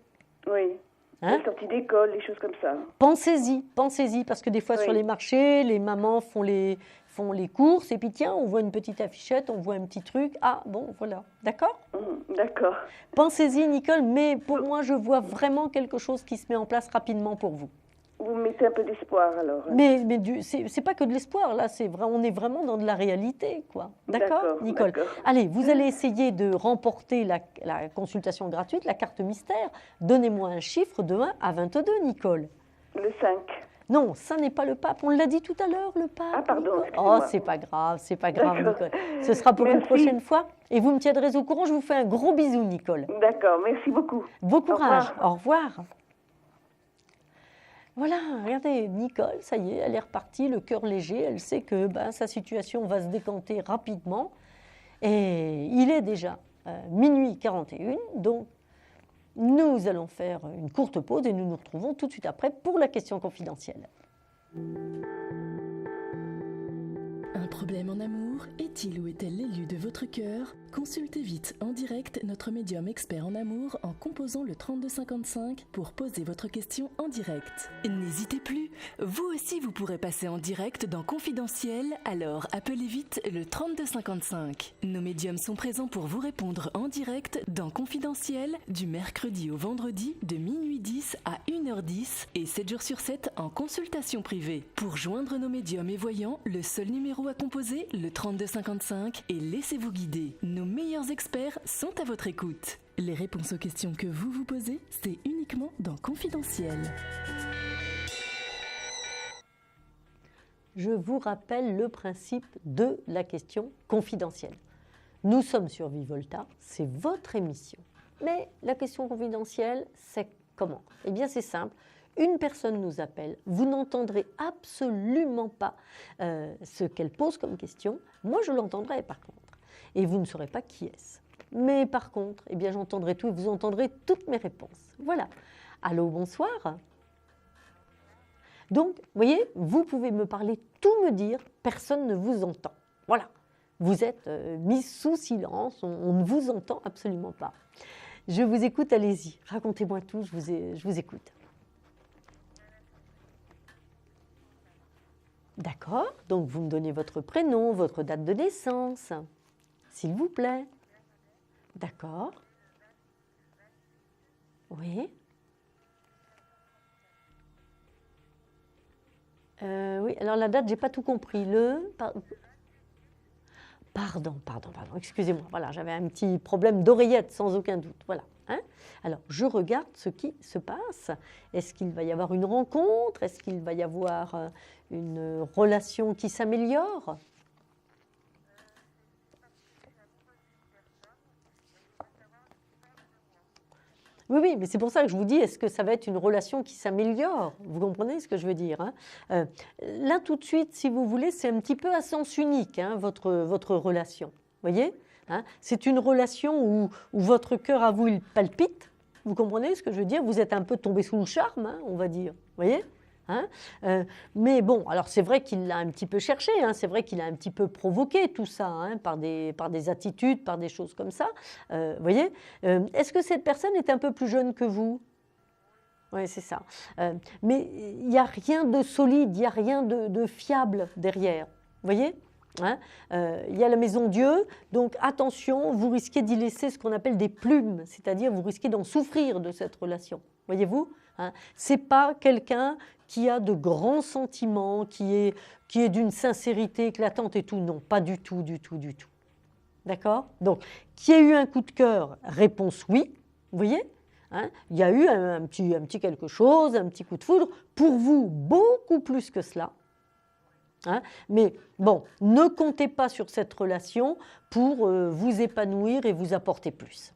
Oui. Hein? Les sorties d'école, les choses comme ça. Pensez-y, parce que des fois Oui. sur les marchés, les mamans font les courses, et puis tiens, on voit une petite affichette, on voit un petit truc. Ah bon, voilà, d'accord? D'accord. Pensez-y, Nicole, mais pour moi, je vois vraiment quelque chose qui se met en place rapidement pour vous. Vous mettez un peu d'espoir alors. Hein. Mais c'est pas que de l'espoir, là, on est vraiment dans de la réalité, quoi. D'accord, Nicole? D'accord. Allez, vous allez essayer de remporter la consultation gratuite, la carte mystère. Donnez-moi un chiffre de 1 à 22, Nicole. Le 5. Non, ça n'est pas le pape. On l'a dit tout à l'heure, le pape. Ah, pardon, Nicole. excusez-moi. Oh, c'est pas grave, D'accord. Nicole. Ce sera pour une Merci. prochaine fois. Et vous me tiendrez au courant. Je vous fais un gros bisou, Nicole. D'accord, merci beaucoup. Bon courage. revoir. Au revoir. Voilà, regardez, Nicole, ça y est, elle est repartie, le cœur léger. Elle sait que sa situation va se décanter rapidement. Et il est déjà minuit 41, donc nous allons faire une courte pause et nous nous retrouvons tout de suite après pour la question confidentielle. Un problème en amour? Est-il ou est-elle l'élu de votre cœur? Consultez vite en direct notre médium expert en amour en composant le 3255 pour poser votre question en direct. N'hésitez plus, vous aussi vous pourrez passer en direct dans Confidentiel, alors appelez vite le 3255. Nos médiums sont présents pour vous répondre en direct dans Confidentiel du mercredi au vendredi de minuit 10 à 1h10 et 7 jours sur 7 en consultation privée. Pour joindre nos médiums et voyants, le seul numéro à composer, le 3255, et laissez-vous guider. Nos meilleurs experts sont à votre écoute. Les réponses aux questions que vous vous posez, c'est uniquement dans Confidentiel. Je vous rappelle le principe de la question confidentielle. Nous sommes sur Vivolta, c'est votre émission. Mais la question confidentielle, c'est comment? Eh bien, c'est simple. Une personne nous appelle, vous n'entendrez absolument pas ce qu'elle pose comme question. Moi, je l'entendrai par contre. Et vous ne saurez pas qui est-ce. Mais par contre, eh bien, j'entendrai tout et vous entendrez toutes mes réponses. Voilà. Allô, bonsoir. Donc, vous voyez, vous pouvez me parler, tout me dire, personne ne vous entend. Voilà. Vous êtes mis sous silence, on ne vous entend absolument pas. Je vous écoute, allez-y. Racontez-moi tout, je vous écoute. D'accord, donc vous me donnez votre prénom, votre date de naissance, s'il vous plaît. D'accord. Oui. Oui, alors la date, j'ai pas tout compris. Pardon, excusez-moi. Voilà, j'avais un petit problème d'oreillette, sans aucun doute. Voilà. Hein? Alors, je regarde ce qui se passe. Est-ce qu'il va y avoir une rencontre? Est-ce qu'il va y avoir une relation qui s'améliore? Oui, mais c'est pour ça que je vous dis, est-ce que ça va être une relation qui s'améliore? Vous comprenez ce que je veux dire, hein? Là, tout de suite, si vous voulez, c'est un petit peu à sens unique, hein, votre relation. Vous voyez, hein? C'est une relation où votre cœur à vous, il palpite. Vous comprenez ce que je veux dire? Vous êtes un peu tombé sous le charme, hein, on va dire. Vous voyez, hein? Mais bon, alors c'est vrai qu'il l'a un petit peu cherché, hein, c'est vrai qu'il a un petit peu provoqué tout ça, hein, par des attitudes, par des choses comme ça. Vous voyez, est-ce que cette personne est un peu plus jeune que vous? Oui, c'est ça. Mais il n'y a rien de solide, il n'y a rien de fiable derrière. Vous voyez, hein, il y a la maison Dieu, donc attention, vous risquez d'y laisser ce qu'on appelle des plumes, c'est-à-dire vous risquez d'en souffrir de cette relation. Voyez-vous, hein, ce n'est pas quelqu'un qui a de grands sentiments, qui est d'une sincérité éclatante et tout. Non, pas du tout, du tout, du tout. D'accord? Donc, qui a eu un coup de cœur? Réponse oui. Vous voyez? Hein, il y a eu un petit quelque chose, un petit coup de foudre. Pour vous, beaucoup plus que cela. Hein, mais bon, ne comptez pas sur cette relation pour vous épanouir et vous apporter plus.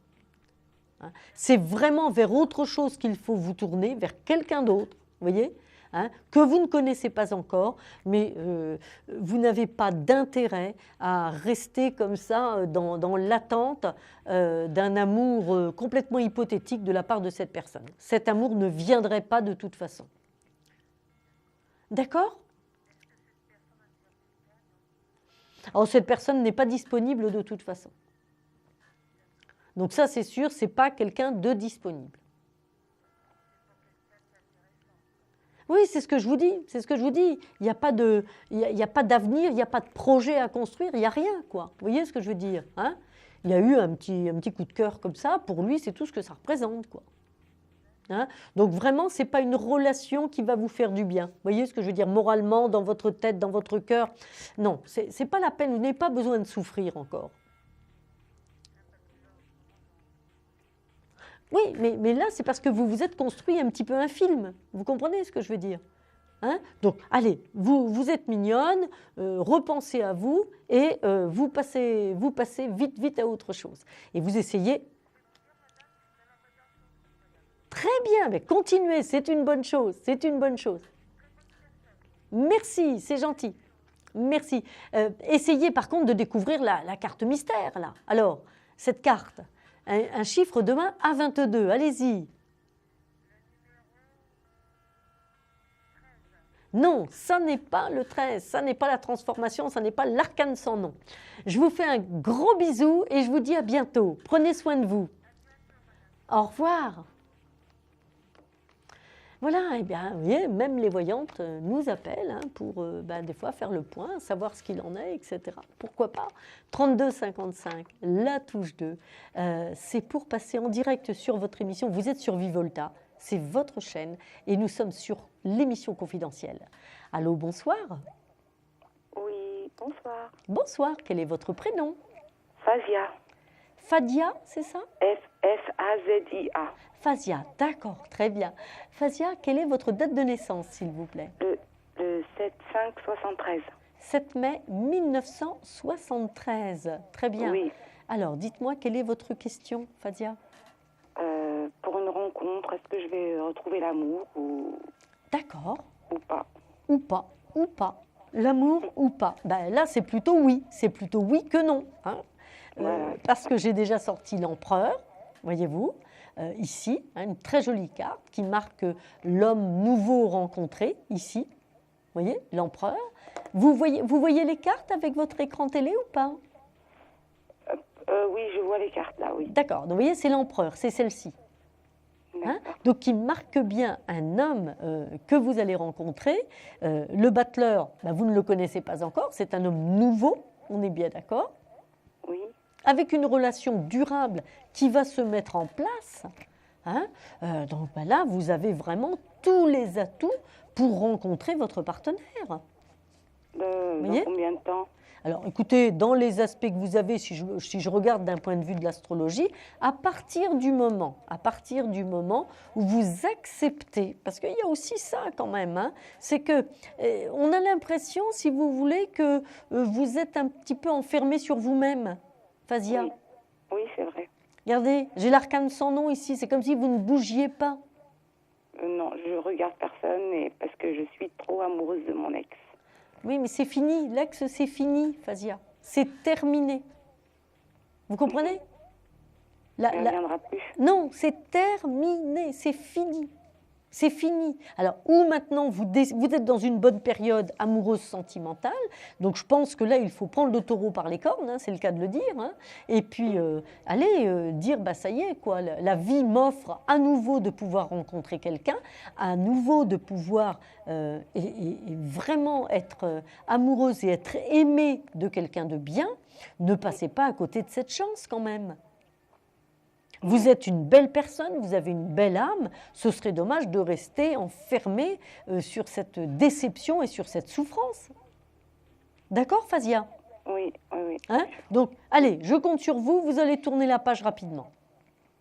Hein, c'est vraiment vers autre chose qu'il faut vous tourner, vers quelqu'un d'autre, vous voyez, hein, que vous ne connaissez pas encore, mais vous n'avez pas d'intérêt à rester comme ça dans l'attente d'un amour complètement hypothétique de la part de cette personne. Cet amour ne viendrait pas de toute façon. D'accord ? Alors, cette personne n'est pas disponible de toute façon. Donc ça, c'est sûr, ce n'est pas quelqu'un de disponible. Oui, c'est ce que je vous dis, c'est ce que je vous dis. Il n'y a pas d'avenir, il n'y a pas de projet à construire, il n'y a rien, quoi. Vous voyez ce que je veux dire, hein? Il y a eu un petit coup de cœur comme ça, pour lui, c'est tout ce que ça représente, quoi. Hein? Donc vraiment, ce n'est pas une relation qui va vous faire du bien. Vous voyez ce que je veux dire, moralement, dans votre tête, dans votre cœur. Non, ce n'est pas la peine, vous n'avez pas besoin de souffrir encore. Oui, mais là, c'est parce que vous vous êtes construit un petit peu un film. Vous comprenez ce que je veux dire, hein? Donc, allez, vous êtes mignonne, repensez à vous et vous passez vite à autre chose. Et vous essayez. Très bien, mais continuez, c'est une bonne chose, c'est une bonne chose. Merci, c'est gentil. Merci. Essayez par contre de découvrir la carte mystère, là. Alors, cette carte, un chiffre de main à 22, allez-y. Non, ça n'est pas le 13, ça n'est pas la transformation, ça n'est pas l'arcane sans nom. Je vous fais un gros bisou et je vous dis à bientôt. Prenez soin de vous. Au revoir. Voilà, et bien, vous voyez, même les voyantes nous appellent hein, pour des fois faire le point, savoir ce qu'il en est, etc. Pourquoi pas 32 55, la touche 2, c'est pour passer en direct sur votre émission. Vous êtes sur Vivolta, c'est votre chaîne et nous sommes sur l'émission confidentielle. Allô, bonsoir. Oui, bonsoir. Bonsoir, quel est votre prénom? Fazia. Fadia, c'est ça? F-A-Z-I-A. Fazia, d'accord, très bien. Fazia, quelle est votre date de naissance, s'il vous plaît? Le 7-5-73. 7 mai 1973, très bien. Oui. Alors, dites-moi, quelle est votre question, Fazia? Pour une rencontre, est-ce que je vais retrouver l'amour ou... D'accord. Ou pas? Ou pas, ou pas. L'amour ou pas. Ben, là, c'est plutôt oui que non. Hein. Voilà. Parce que j'ai déjà sorti l'empereur, voyez-vous, ici, hein, une très jolie carte qui marque l'homme nouveau rencontré, ici. Vous voyez, l'empereur. Vous voyez les cartes avec votre écran télé ou pas? Oui, je vois les cartes là, oui. D'accord, donc vous voyez, c'est l'empereur, c'est celle-ci. Hein? Donc qui marque bien un homme que vous allez rencontrer. Le battleur, vous ne le connaissez pas encore, c'est un homme nouveau, on est bien d'accord? Oui. Avec une relation durable qui va se mettre en place. Hein? Donc là, vous avez vraiment tous les atouts pour rencontrer votre partenaire. Dans combien de temps? Alors écoutez, dans les aspects que vous avez, si je regarde d'un point de vue de l'astrologie, à partir du moment où vous acceptez, parce qu'il y a aussi ça quand même, hein, c'est que on a l'impression, si vous voulez, que vous êtes un petit peu enfermé sur vous-même, Fazia. Oui, oui, c'est vrai. Regardez, j'ai l'arcane sans nom ici, c'est comme si vous ne bougiez pas. Non, je regarde personne parce que je suis trop amoureuse de mon ex. Oui, mais c'est fini, l'ex c'est fini, Fazia, c'est terminé. Vous comprenez? Elle ne reviendra plus. Non, c'est terminé, c'est fini. C'est fini. Alors, ou maintenant, vous êtes dans une bonne période amoureuse sentimentale, donc je pense que là, il faut prendre le taureau par les cornes, hein, c'est le cas de le dire, hein, et puis dire, ça y est, quoi, la vie m'offre à nouveau de pouvoir rencontrer quelqu'un, à nouveau de pouvoir et vraiment être amoureuse et être aimée de quelqu'un de bien. Ne passez pas à côté de cette chance quand même. Vous êtes une belle personne, vous avez une belle âme, ce serait dommage de rester enfermé sur cette déception et sur cette souffrance. D'accord, Fazia? Oui. Hein? Donc, allez, je compte sur vous, vous allez tourner la page rapidement.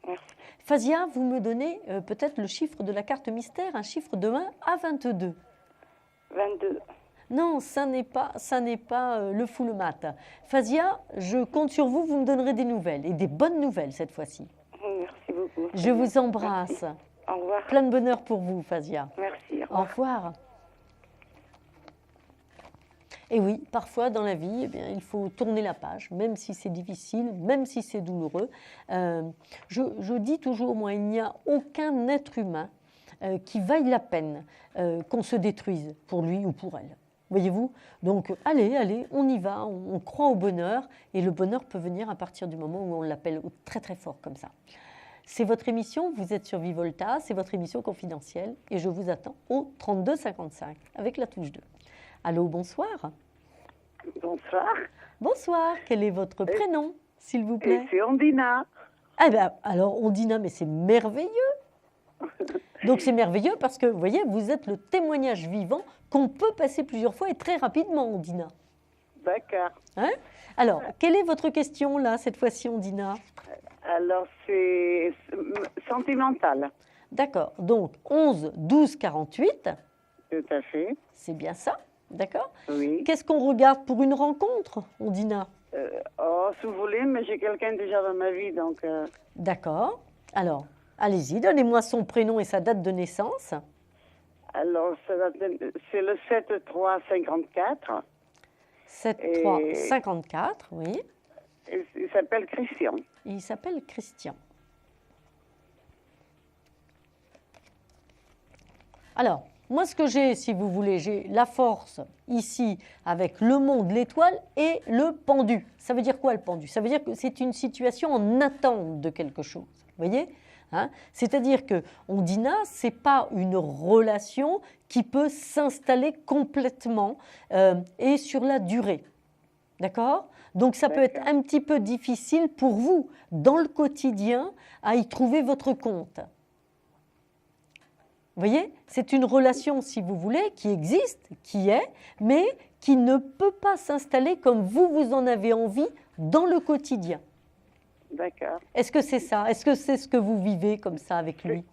Merci. Fazia, vous me donnez peut-être le chiffre de la carte mystère, un chiffre de 1 à 22. 22. Non, ça n'est pas le full mat. Fazia, je compte sur vous, vous me donnerez des nouvelles, et des bonnes nouvelles cette fois-ci. Merci beaucoup. Je vous embrasse. Merci. Au revoir. Plein de bonheur pour vous, Fazia. Merci. Au revoir. Et oui, parfois dans la vie, il faut tourner la page, même si c'est difficile, même si c'est douloureux. Je dis toujours, moi, il n'y a aucun être humain qui vaille la peine qu'on se détruise pour lui ou pour elle. Voyez-vous? Donc, allez, on y va, on croit au bonheur, et le bonheur peut venir à partir du moment où on l'appelle très très fort comme ça. C'est votre émission, vous êtes sur Vivolta, c'est votre émission confidentielle, et je vous attends au 32 55 avec la touche 2. Allô, bonsoir. Bonsoir. Bonsoir, quel est votre prénom, s'il vous plaît? C'est Ondina. Eh bien, alors Ondina, mais c'est merveilleux. Donc c'est merveilleux parce que, vous voyez, vous êtes le témoignage vivant qu'on peut passer plusieurs fois et très rapidement, Ondina. D'accord. Hein? Alors, quelle est votre question, là, cette fois-ci, Ondina? Alors, c'est sentimental. D'accord. Donc, 11, 12, 48. Tout à fait. C'est bien ça, d'accord? Oui. Qu'est-ce qu'on regarde pour une rencontre, Ondina? Si vous voulez, mais j'ai quelqu'un déjà dans ma vie, donc... D'accord. Alors, allez-y, donnez-moi son prénom et sa date de naissance. Alors, c'est le 7-3-54. 7-3-54, oui. Il s'appelle Christian. Il s'appelle Christian. Alors, moi, ce que j'ai, si vous voulez, j'ai la force ici avec le monde, l'étoile et le pendu. Ça veut dire quoi, le pendu? Ça veut dire que c'est une situation en attente de quelque chose. Vous voyez? Hein? C'est-à-dire que Ondina, ce n'est pas une relation qui peut s'installer complètement et sur la durée. D'accord? Donc ça peut être un petit peu difficile pour vous, dans le quotidien, à y trouver votre compte. Vous voyez? C'est une relation, si vous voulez, qui existe, qui est, mais qui ne peut pas s'installer comme vous en avez envie dans le quotidien. D'accord. Est-ce que c'est ça? Est-ce que c'est ce que vous vivez comme ça avec lui?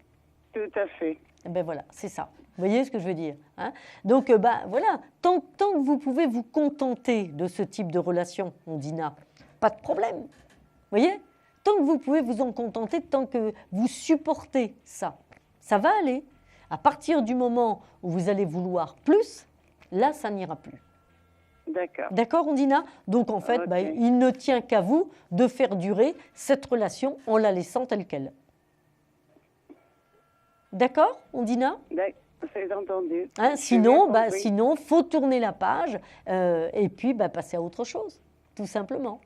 Tout à fait. Eh bien voilà, c'est ça. Vous voyez ce que je veux dire, hein? Donc, voilà, tant que vous pouvez vous contenter de ce type de relation, Ondina, pas de problème. Vous voyez? Tant que vous pouvez vous en contenter, tant que vous supportez ça, ça va aller. À partir du moment où vous allez vouloir plus, là, ça n'ira plus. D'accord. D'accord, Ondina? Donc, en fait, il ne tient qu'à vous de faire durer cette relation en la laissant telle qu'elle. D'accord, Ondina? D'accord. C'est entendu. Hein, sinon, faut tourner la page et puis passer à autre chose, tout simplement.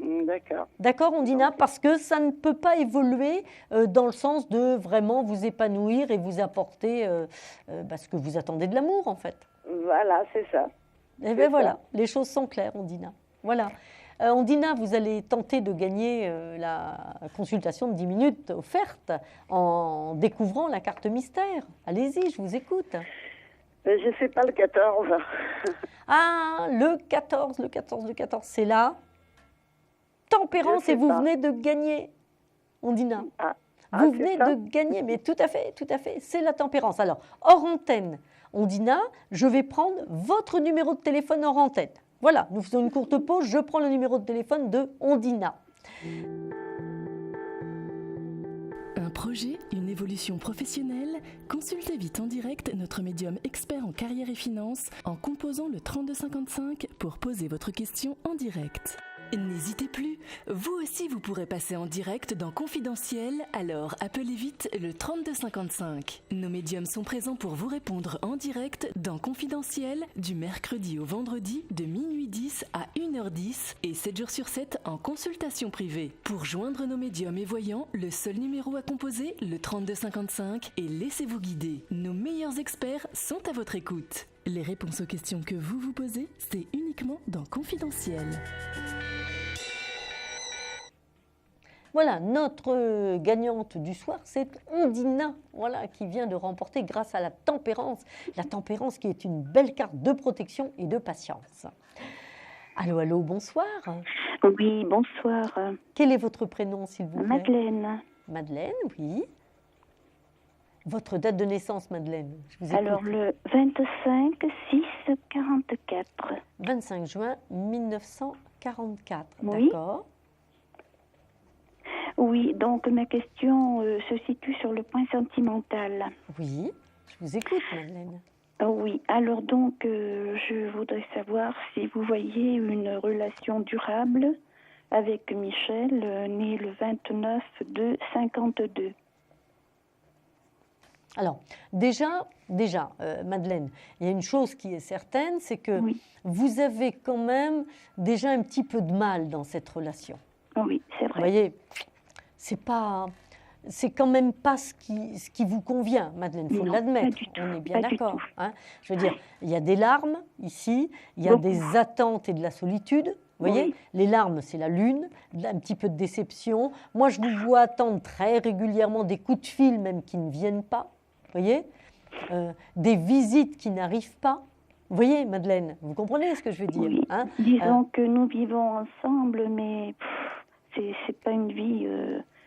D'accord. D'accord, Ondina, parce que ça ne peut pas évoluer dans le sens de vraiment vous épanouir et vous apporter ce que vous attendez de l'amour, en fait. Voilà, c'est ça. Et bien voilà, les choses sont claires, Ondina. Voilà. Ondina, vous allez tenter de gagner la consultation de 10 minutes offerte en découvrant la carte mystère. Allez-y, je vous écoute. Mais je ne sais pas le 14. Ah, le 14, c'est là. Tempérance, et vous venez de gagner, Ondina. Vous venez de gagner, mais tout à fait, c'est la tempérance. Alors, hors antenne, Ondina, je vais prendre votre numéro de téléphone hors antenne. Voilà, nous faisons une courte pause, je prends le numéro de téléphone de Ondina. Un projet, une évolution professionnelle? Consultez vite en direct notre médium expert en carrière et finance en composant le 3255 pour poser votre question en direct. N'hésitez plus, vous aussi vous pourrez passer en direct dans Confidentiel, alors appelez vite le 3255. Nos médiums sont présents pour vous répondre en direct dans Confidentiel du mercredi au vendredi de minuit 10 à 1h10 et 7 jours sur 7 en consultation privée. Pour joindre nos médiums et voyants, le seul numéro à composer, le 3255 et laissez-vous guider. Nos meilleurs experts sont à votre écoute. Les réponses aux questions que vous vous posez, c'est uniquement dans Confidentiel. Voilà, notre gagnante du soir, c'est Ondina, voilà, qui vient de remporter grâce à la tempérance qui est une belle carte de protection et de patience. Allô, allô, bonsoir. Oui, bonsoir. Quel est votre prénom, s'il vous plaît? Madeleine. Madeleine, oui. Votre date de naissance, Madeleine? Je vous écoute. Alors, le 25/6/44. 25 juin 1944, oui. D'accord. Oui, donc ma question se situe sur le point sentimental. Oui, je vous écoute, Madeleine. Oui, alors donc, je voudrais savoir si vous voyez une relation durable avec Michel, né le 29/2/52. Alors, déjà, Madeleine, il y a une chose qui est certaine, c'est que vous avez quand même déjà un petit peu de mal dans cette relation. Oui, c'est vrai. Vous voyez, c'est quand même pas ce qui vous convient, Madeleine, il faut l'admettre. On est bien d'accord. Hein. Je veux dire, il y a des larmes ici, il y a des attentes et de la solitude. Vous voyez, les larmes, c'est la lune, un petit peu de déception. Moi, je vous vois attendre très régulièrement des coups de fil, même qui ne viennent pas. Vous voyez, des visites qui n'arrivent pas. Vous voyez, Madeleine, vous comprenez ce que je veux dire, oui. Hein. Disons que nous vivons ensemble, mais c'est pas une vie,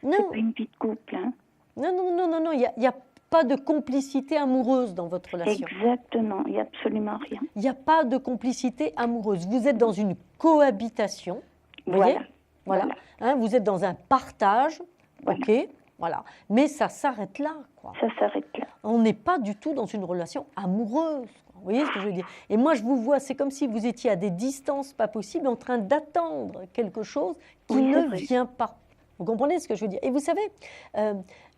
c'est pas une vie de couple. Hein. Non, il n'y a pas de complicité amoureuse dans votre relation. Exactement, il n'y a absolument rien. Il n'y a pas de complicité amoureuse. Vous êtes dans une cohabitation, vous voyez, voilà. Hein, vous êtes dans un partage, ok, voilà. Mais ça s'arrête là, quoi. Ça s'arrête là. On n'est pas du tout dans une relation amoureuse. Vous voyez ce que je veux dire? Et moi, je vous vois, c'est comme si vous étiez à des distances pas possibles, en train d'attendre quelque chose qui ne vient pas. Vous comprenez ce que je veux dire? Et vous savez,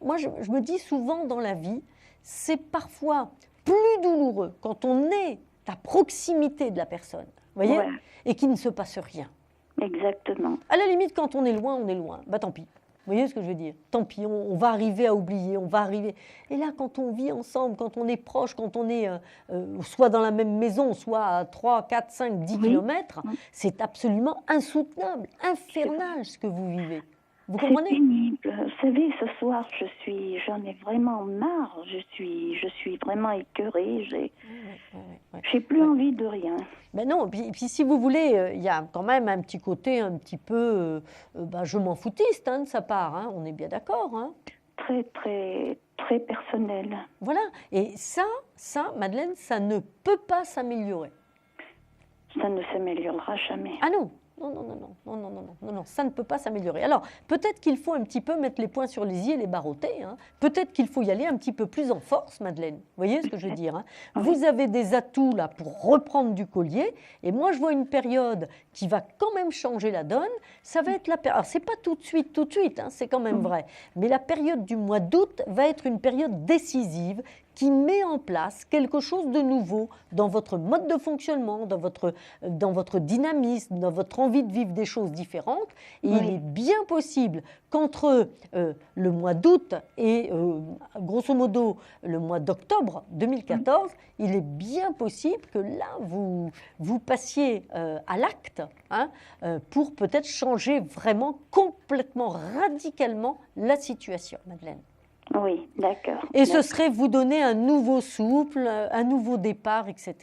moi, je me dis souvent dans la vie, c'est parfois plus douloureux quand on est à proximité de la personne, vous voyez, et qu'il ne se passe rien. Exactement. À la limite, quand on est loin, bah tant pis. Vous voyez ce que je veux dire? Tant pis, on va arriver à oublier, on va arriver. Et là, quand on vit ensemble, quand on est proche, quand on est soit dans la même maison, soit à 3, 4, 5, 10 kilomètres, c'est absolument insoutenable, infernal ce que vous vivez. Vous comprenez? C'est pénible. Vous savez, ce soir, j'en ai vraiment marre. Je suis vraiment écœurée. J'ai plus envie de rien. Ben non, puis si vous voulez, il y a quand même un petit côté un petit peu, je m'en foutiste de sa part, hein, on est bien d'accord. Hein. Très, très, très personnel. Voilà, et ça, Madeleine, ça ne peut pas s'améliorer. Ça ne s'améliorera jamais. Ah non. Non, ça ne peut pas s'améliorer. Alors, peut-être qu'il faut un petit peu mettre les points sur les i et les barreauter. Hein. Peut-être qu'il faut y aller un petit peu plus en force, Madeleine. Vous voyez ce que je veux dire, hein. Vous avez des atouts là pour reprendre du collier. Et moi, je vois une période qui va quand même changer la donne. Ça va être la période. Alors, c'est pas tout de suite, hein, c'est quand même vrai. Mais la période du mois d'août va être une période décisive qui met en place quelque chose de nouveau dans votre mode de fonctionnement, dans votre dynamisme, dans votre envie de vivre des choses différentes. Et il est bien possible qu'entre le mois d'août et, grosso modo, le mois d'octobre 2014, il est bien possible que là, vous passiez à l'acte, hein, pour peut-être changer vraiment, complètement, radicalement la situation, Madeleine. Oui, d'accord. Et ce serait vous donner un nouveau souffle, un nouveau départ, etc.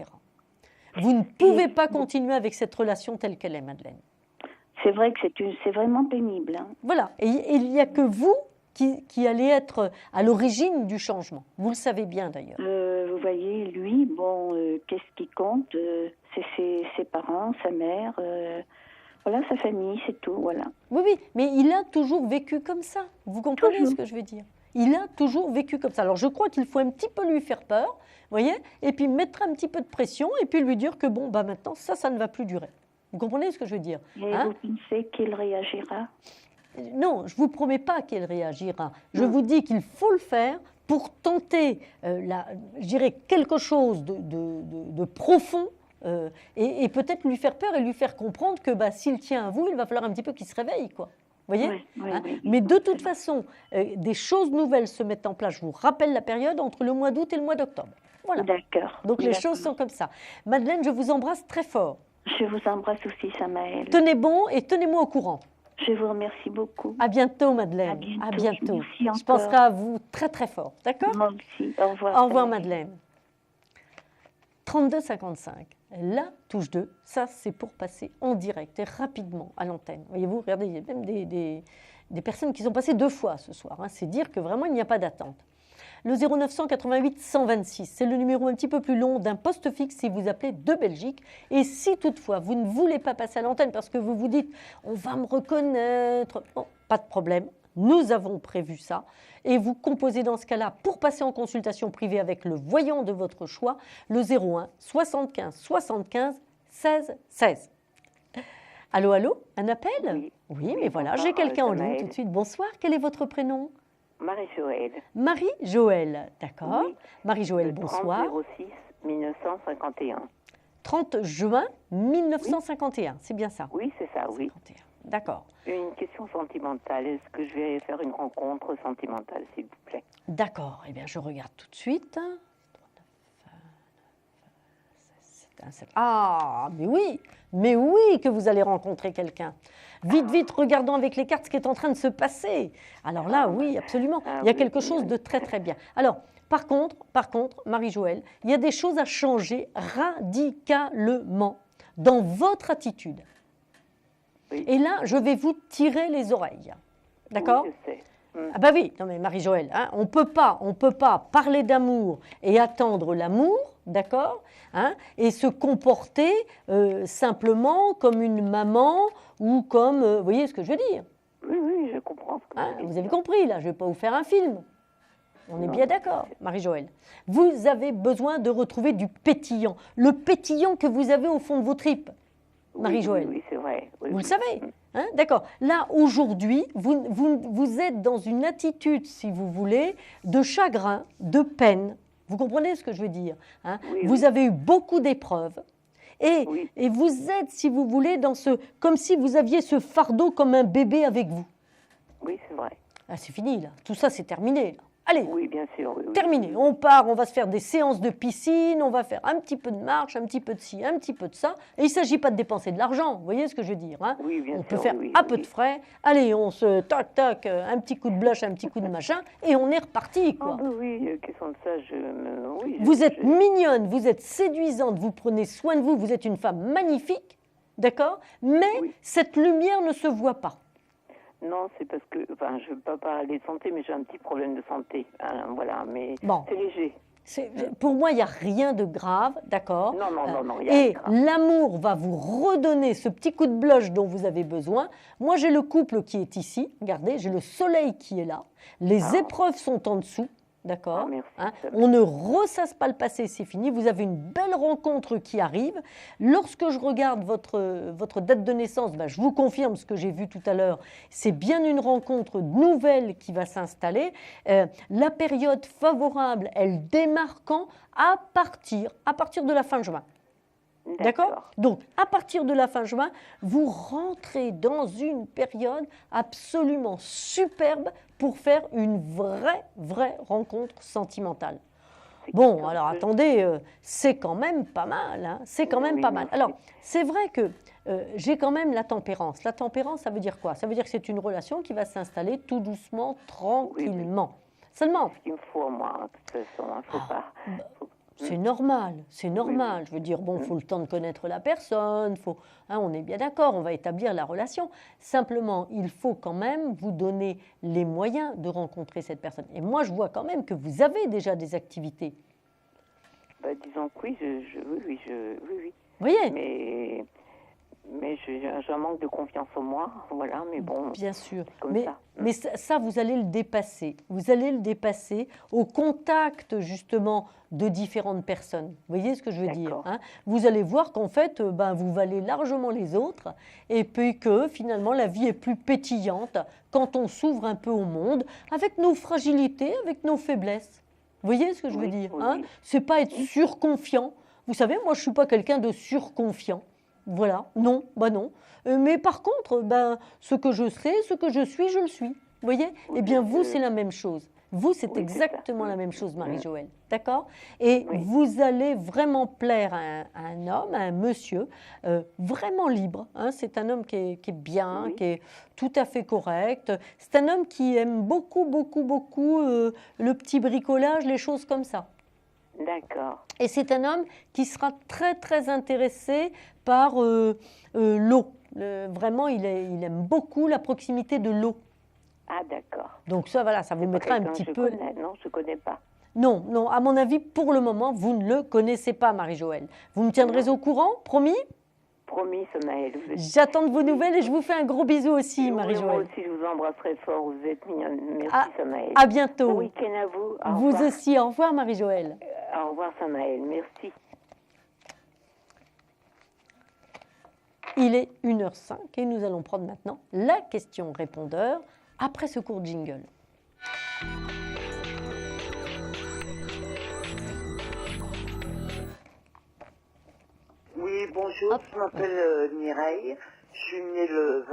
Vous ne pouvez pas continuer avec cette relation telle qu'elle est, Madeleine. C'est vrai que c'est vraiment pénible. Hein. Voilà. Et il n'y a que vous qui allez être à l'origine du changement. Vous le savez bien, d'ailleurs. Vous voyez, lui, qu'est-ce qui compte? C'est ses parents, sa mère, voilà, sa famille, c'est tout, voilà. Oui, mais il a toujours vécu comme ça. Vous comprenez ce que je veux dire? Il a toujours vécu comme ça. Alors, je crois qu'il faut un petit peu lui faire peur, vous voyez, et puis mettre un petit peu de pression, et puis lui dire que, maintenant, ça ne va plus durer. Vous Vous comprenez ce que je veux dire? Et vous pensez qu'il réagira? Non, je ne vous promets pas qu'il réagira. Je vous dis qu'il faut le faire pour tenter, je dirais, quelque chose de profond et peut-être lui faire peur et lui faire comprendre que s'il tient à vous, il va falloir un petit peu qu'il se réveille, quoi. Vous voyez? Oui. Mais de toute façon, des choses nouvelles se mettent en place. Je vous rappelle la période entre le mois d'août et le mois d'octobre. Voilà. D'accord. Donc les choses sont comme ça. Madeleine, je vous embrasse très fort. Je vous embrasse aussi, Samaël. Tenez bon et tenez-moi au courant. Je vous remercie beaucoup. À bientôt, Madeleine. À bientôt. Je penserai à vous très très fort. D'accord? Moi aussi. Au revoir. Au revoir, Madeleine. 32,55. La touche 2, ça c'est pour passer en direct et rapidement à l'antenne. Voyez-vous, regardez, il y a même des personnes qui sont passées 2 fois ce soir. C'est dire que vraiment il n'y a pas d'attente. Le 0988 126, c'est le numéro un petit peu plus long d'un poste fixe si vous appelez de Belgique. Et si toutefois vous ne voulez pas passer à l'antenne parce que vous vous dites on va me reconnaître, bon, pas de problème, nous avons prévu ça. Et vous composez dans ce cas-là, pour passer en consultation privée avec le voyant de votre choix, le 01 75 75 16 16. Allô, allô, un appel? Oui, mais voilà, j'ai quelqu'un en ligne tout de suite. Bonsoir, quel est votre prénom? Marie-Joëlle. Marie-Joëlle, d'accord. Oui. Marie-Joëlle, bonsoir. 30 06 1951. 30 juin 1951, c'est bien ça? Oui, c'est ça, oui. 51. D'accord. Une question sentimentale. Est-ce que je vais faire une rencontre sentimentale, s'il vous plaît? D'accord. Eh bien, je regarde tout de suite. Ah, mais oui que vous allez rencontrer quelqu'un. Vite, regardons avec les cartes ce qui est en train de se passer. Alors là, oui, absolument. Il y a quelque chose de très, très bien. Alors, par contre, Marie-Joëlle, il y a des choses à changer radicalement dans votre attitude. Oui. Et là, je vais vous tirer les oreilles. D'accord? Oui, je sais. Ah bah oui, non mais Marie-Joëlle, on peut pas parler d'amour et attendre l'amour, d'accord, et se comporter simplement comme une maman ou comme, vous voyez ce que je veux dire? Oui, je comprends. Vous avez compris, là, je ne vais pas vous faire un film. On est bien d'accord, Marie-Joëlle. Vous avez besoin de retrouver du pétillant, le pétillant que vous avez au fond de vos tripes, Marie-Joëlle. Oui, c'est vrai. Oui, vous le savez, d'accord. Là, aujourd'hui, vous êtes dans une attitude, si vous voulez, de chagrin, de peine. Vous comprenez ce que je veux dire, Vous avez eu beaucoup d'épreuves. Et vous êtes, si vous voulez, comme si vous aviez ce fardeau comme un bébé avec vous. Oui, c'est vrai. C'est fini, là. Tout ça, c'est terminé, là. Allez, oui, bien sûr, terminé. On part, on va se faire des séances de piscine, on va faire un petit peu de marche, un petit peu de ci, un petit peu de ça. Et il ne s'agit pas de dépenser de l'argent, vous voyez ce que je veux dire, Oui, bien sûr. On peut faire un peu de frais. Allez, on se tac, un petit coup de blush, un petit coup de machin, et on est reparti, quoi. Oui, question de ça, vous êtes mignonne, vous êtes séduisante, vous prenez soin de vous, vous êtes une femme magnifique, d'accord? Mais cette lumière ne se voit pas. Non, c'est parce que, je ne veux pas parler de santé, mais j'ai un petit problème de santé. Voilà, mais c'est léger. Pour moi, il n'y a rien de grave, d'accord? Non. Et l'amour va vous redonner ce petit coup de blush dont vous avez besoin. Moi, j'ai le couple qui est ici. Regardez, j'ai le soleil qui est là. Les épreuves sont en dessous. D'accord, on ne ressasse pas le passé, c'est fini. Vous avez une belle rencontre qui arrive. Lorsque je regarde votre date de naissance, je vous confirme ce que j'ai vu tout à l'heure. C'est bien une rencontre nouvelle qui va s'installer. La période favorable, elle démarre quand? À partir de la fin juin. D'accord. Donc, à partir de la fin juin, vous rentrez dans une période absolument superbe pour faire une vraie rencontre sentimentale. Bon, alors attendez, c'est quand même pas mal. C'est quand même pas mal. Alors, c'est vrai que j'ai quand même la tempérance. La tempérance, ça veut dire quoi? Ça veut dire que c'est une relation qui va s'installer tout doucement, tranquillement. Seulement. Il me faut, moi, de toute façon, faut pas... C'est normal. Je veux dire, il faut le temps de connaître la personne, on est bien d'accord, on va établir la relation. Simplement, il faut quand même vous donner les moyens de rencontrer cette personne. Et moi, je vois quand même que vous avez déjà des activités. Disons que oui, oui. Vous voyez? Mais j'ai un manque de confiance en moi, voilà, mais bon. Bien sûr. Comme ça. Mais ça, vous allez le dépasser. Vous allez le dépasser au contact, justement, de différentes personnes. Vous voyez ce que je veux dire, hein? Vous allez voir qu'en fait, vous valez largement les autres et puis que, finalement, la vie est plus pétillante quand on s'ouvre un peu au monde, avec nos fragilités, avec nos faiblesses. Vous voyez ce que je veux dire, hein? C'est pas être surconfiant. Vous savez, moi, je ne suis pas quelqu'un de surconfiant. Voilà, non, non. Mais par contre, ce que je sais, ce que je suis, je le suis. Vous voyez? Eh bien, vous, c'est la même chose. Vous, c'est exactement la même chose, Marie-Joëlle. D'accord? Et vous allez vraiment plaire à un homme, à un monsieur, vraiment libre. Hein? C'est un homme qui est bien, qui est tout à fait correct. C'est un homme qui aime beaucoup, beaucoup, beaucoup le petit bricolage, les choses comme ça. D'accord. Et c'est un homme qui sera très, très intéressé par l'eau. Vraiment, il aime beaucoup la proximité de l'eau. Ah, d'accord. Donc ça, voilà, ça vous mettra un petit peu... Non, je ne connais pas. Non, non, à mon avis, pour le moment, vous ne le connaissez pas, Marie-Joëlle. Vous me tiendrez au courant, promis? Promis, Samaël. J'attends de vos nouvelles et je vous fais un gros bisou aussi, Marie-Joëlle. Moi aussi, je vous embrasserai fort, vous êtes mignonne. Merci, Samaël. À bientôt. Bon week-end à vous. Au vous revoir. aussi, au revoir, Marie-Joëlle. Au revoir, Samaël, merci. Il est 1h05 et nous allons prendre maintenant la question-répondeur après ce court jingle. Oui, bonjour, je m'appelle Mireille. Je suis née le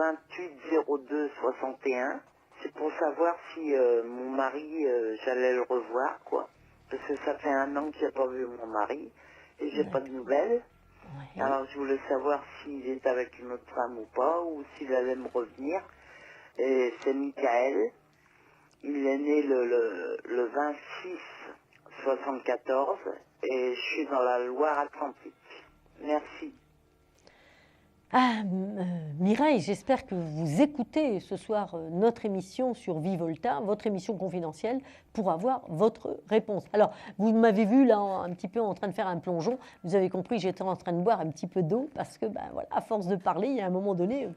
28/02/61. C'est pour savoir si mon mari, j'allais le revoir, quoi. Parce que ça fait 1 an que j'ai pas vu mon mari et j'ai pas de nouvelles. Ouais. Alors je voulais savoir s'il est avec une autre femme ou pas, ou s'il allait me revenir. Et c'est Michael. Il est né le 26/74 et je suis dans la Loire-Atlantique. Merci. Mireille, j'espère que vous écoutez ce soir notre émission sur Vivolta, votre émission confidentielle, pour avoir votre réponse. Alors, vous m'avez vu là un petit peu en train de faire un plongeon. Vous avez compris, j'étais en train de boire un petit peu d'eau parce que, voilà, à force de parler, il y a un moment donné,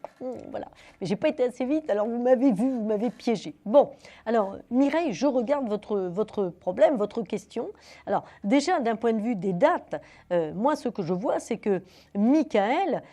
voilà. Mais j'ai pas été assez vite, alors vous m'avez vu, vous m'avez piégé. Bon, alors Mireille, je regarde votre problème, votre question. Alors, déjà, d'un point de vue des dates, moi, ce que je vois, c'est que Michael,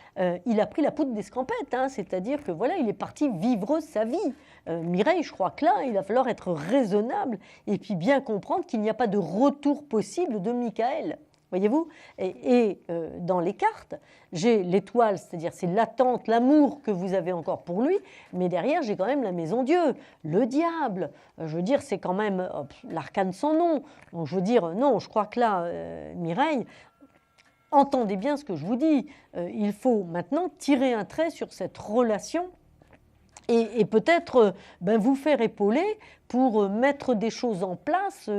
il a pris la poudre d'escampette, hein, c'est-à-dire que voilà, il est parti vivre sa vie. Mireille, je crois que là, il va falloir être raisonnable et puis bien comprendre qu'il n'y a pas de retour possible de Michael. Voyez-vous? Et dans les cartes, j'ai l'étoile, c'est-à-dire c'est l'attente, l'amour que vous avez encore pour lui, mais derrière, j'ai quand même la maison Dieu, le diable. Je veux dire, c'est quand même l'arcane sans nom. Donc, je veux dire, non, je crois que là, Mireille, entendez bien ce que je vous dis. Il faut maintenant tirer un trait sur cette relation et peut-être vous faire épauler pour mettre des choses en place,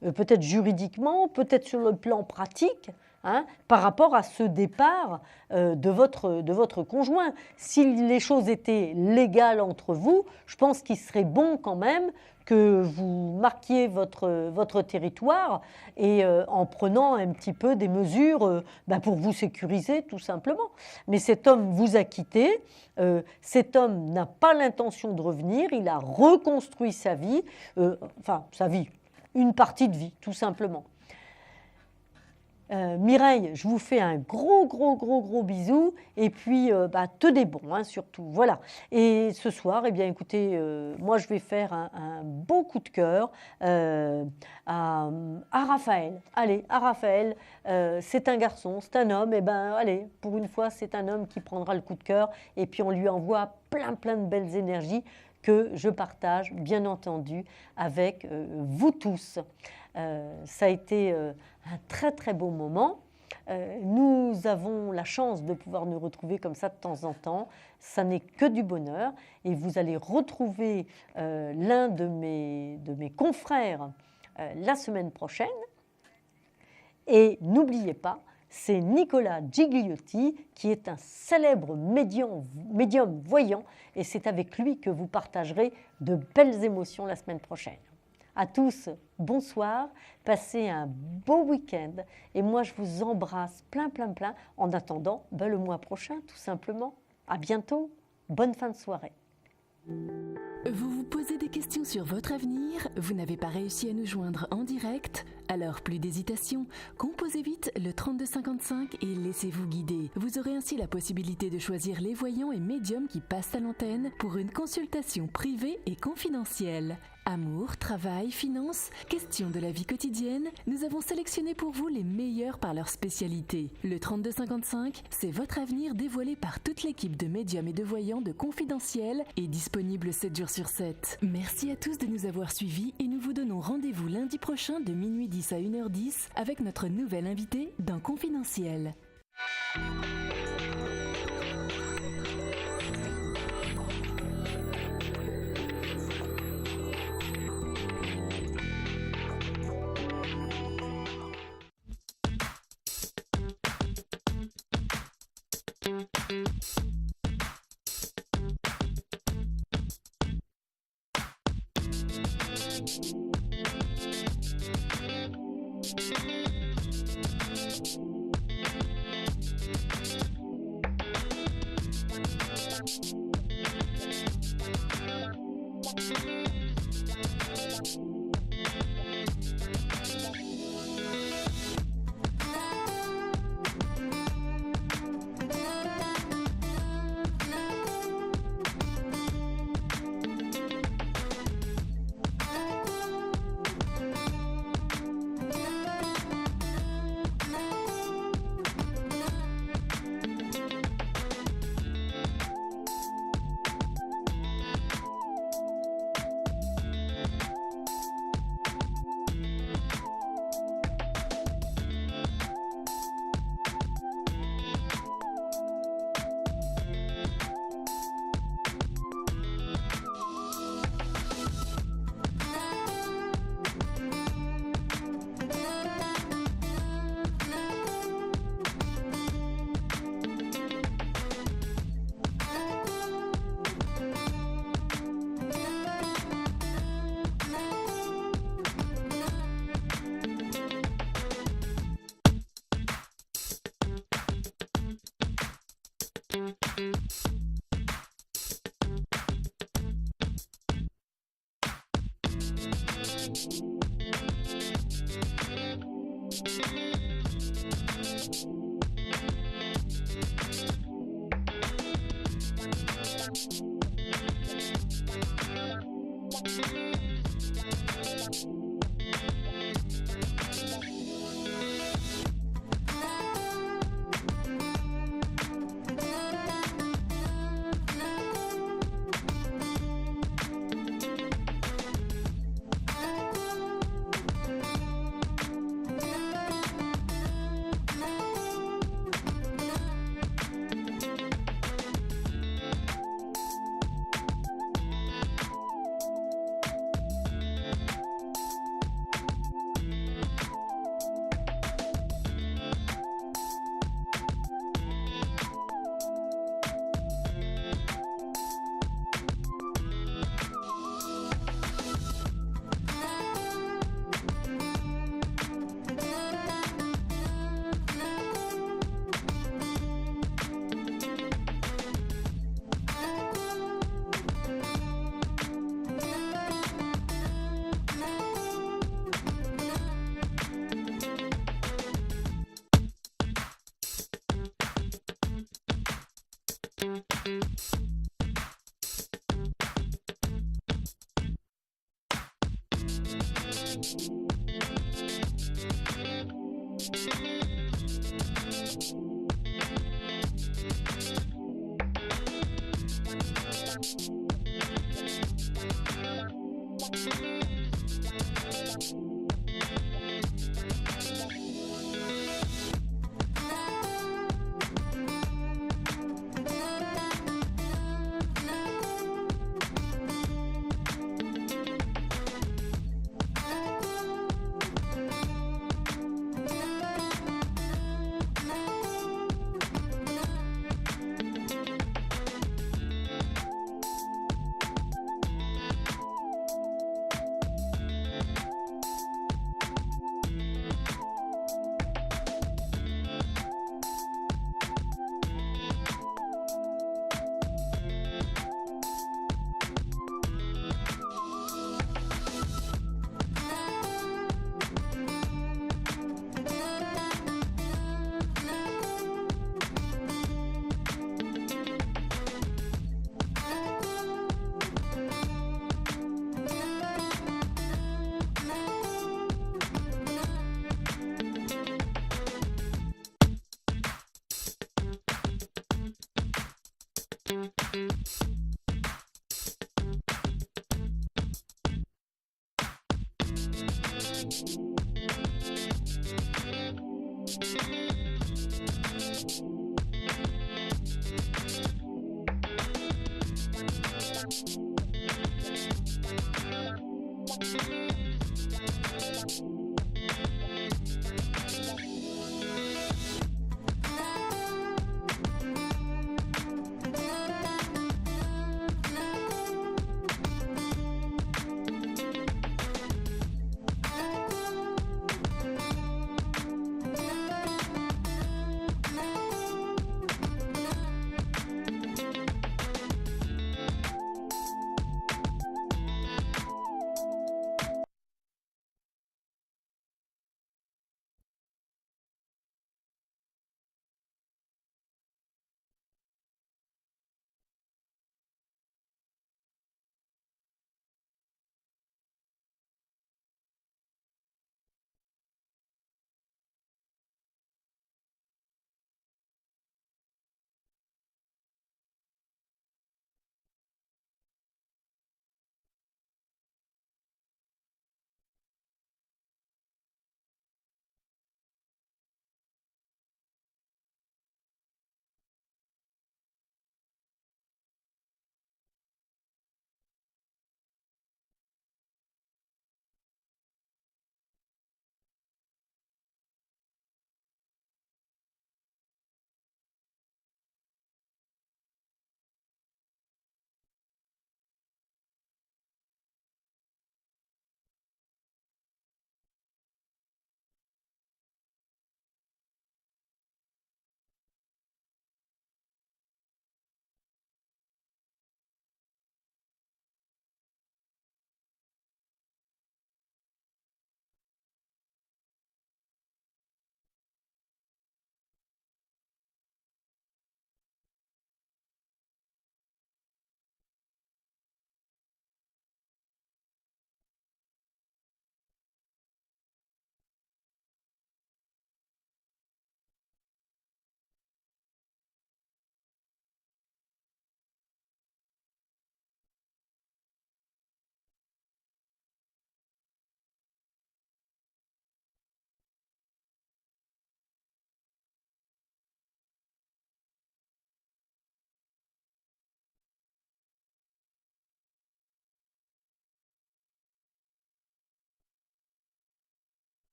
peut-être juridiquement, peut-être sur le plan pratique, hein, par rapport à ce départ de votre conjoint. Si les choses étaient légales entre vous, je pense qu'il serait bon quand même que vous marquiez votre territoire et en prenant un petit peu des mesures pour vous sécuriser tout simplement. Mais cet homme vous a quitté, cet homme n'a pas l'intention de revenir, il a reconstruit sa vie, sa vie, une partie de vie tout simplement. Mireille, je vous fais un gros bisou et puis tenez bon, hein, surtout, voilà. Et ce soir, eh bien écoutez, moi je vais faire un beau coup de cœur à Raphaël. Allez, à Raphaël, c'est un garçon, c'est un homme, et allez, pour une fois, c'est un homme qui prendra le coup de cœur et puis on lui envoie plein de belles énergies que je partage, bien entendu, avec vous tous. Ça a été un très beau moment. Nous avons la chance de pouvoir nous retrouver comme ça de temps en temps. Ça n'est que du bonheur. Et vous allez retrouver l'un de mes confrères la semaine prochaine. Et n'oubliez pas, c'est Nicolas Gigliotti qui est un célèbre médium voyant. Et c'est avec lui que vous partagerez de belles émotions la semaine prochaine. À tous, bonsoir, passez un beau week-end et moi je vous embrasse plein. En attendant, le mois prochain tout simplement. À bientôt, bonne fin de soirée. Vous vous posez des questions sur votre avenir? Vous n'avez pas réussi à nous joindre en direct? Alors plus d'hésitation, composez vite le 3255 et laissez-vous guider. Vous aurez ainsi la possibilité de choisir les voyants et médiums qui passent à l'antenne pour une consultation privée et confidentielle. Amour, travail, finances, questions de la vie quotidienne, nous avons sélectionné pour vous les meilleurs par leur spécialité. Le 3255, c'est votre avenir dévoilé par toute l'équipe de médiums et de voyants de Confidentiel et disponible 7 jours sur 7. Merci à tous de nous avoir suivis et nous vous donnons rendez-vous lundi prochain de minuit 10 à 1h10 avec notre nouvelle invitée dans Confidentiel.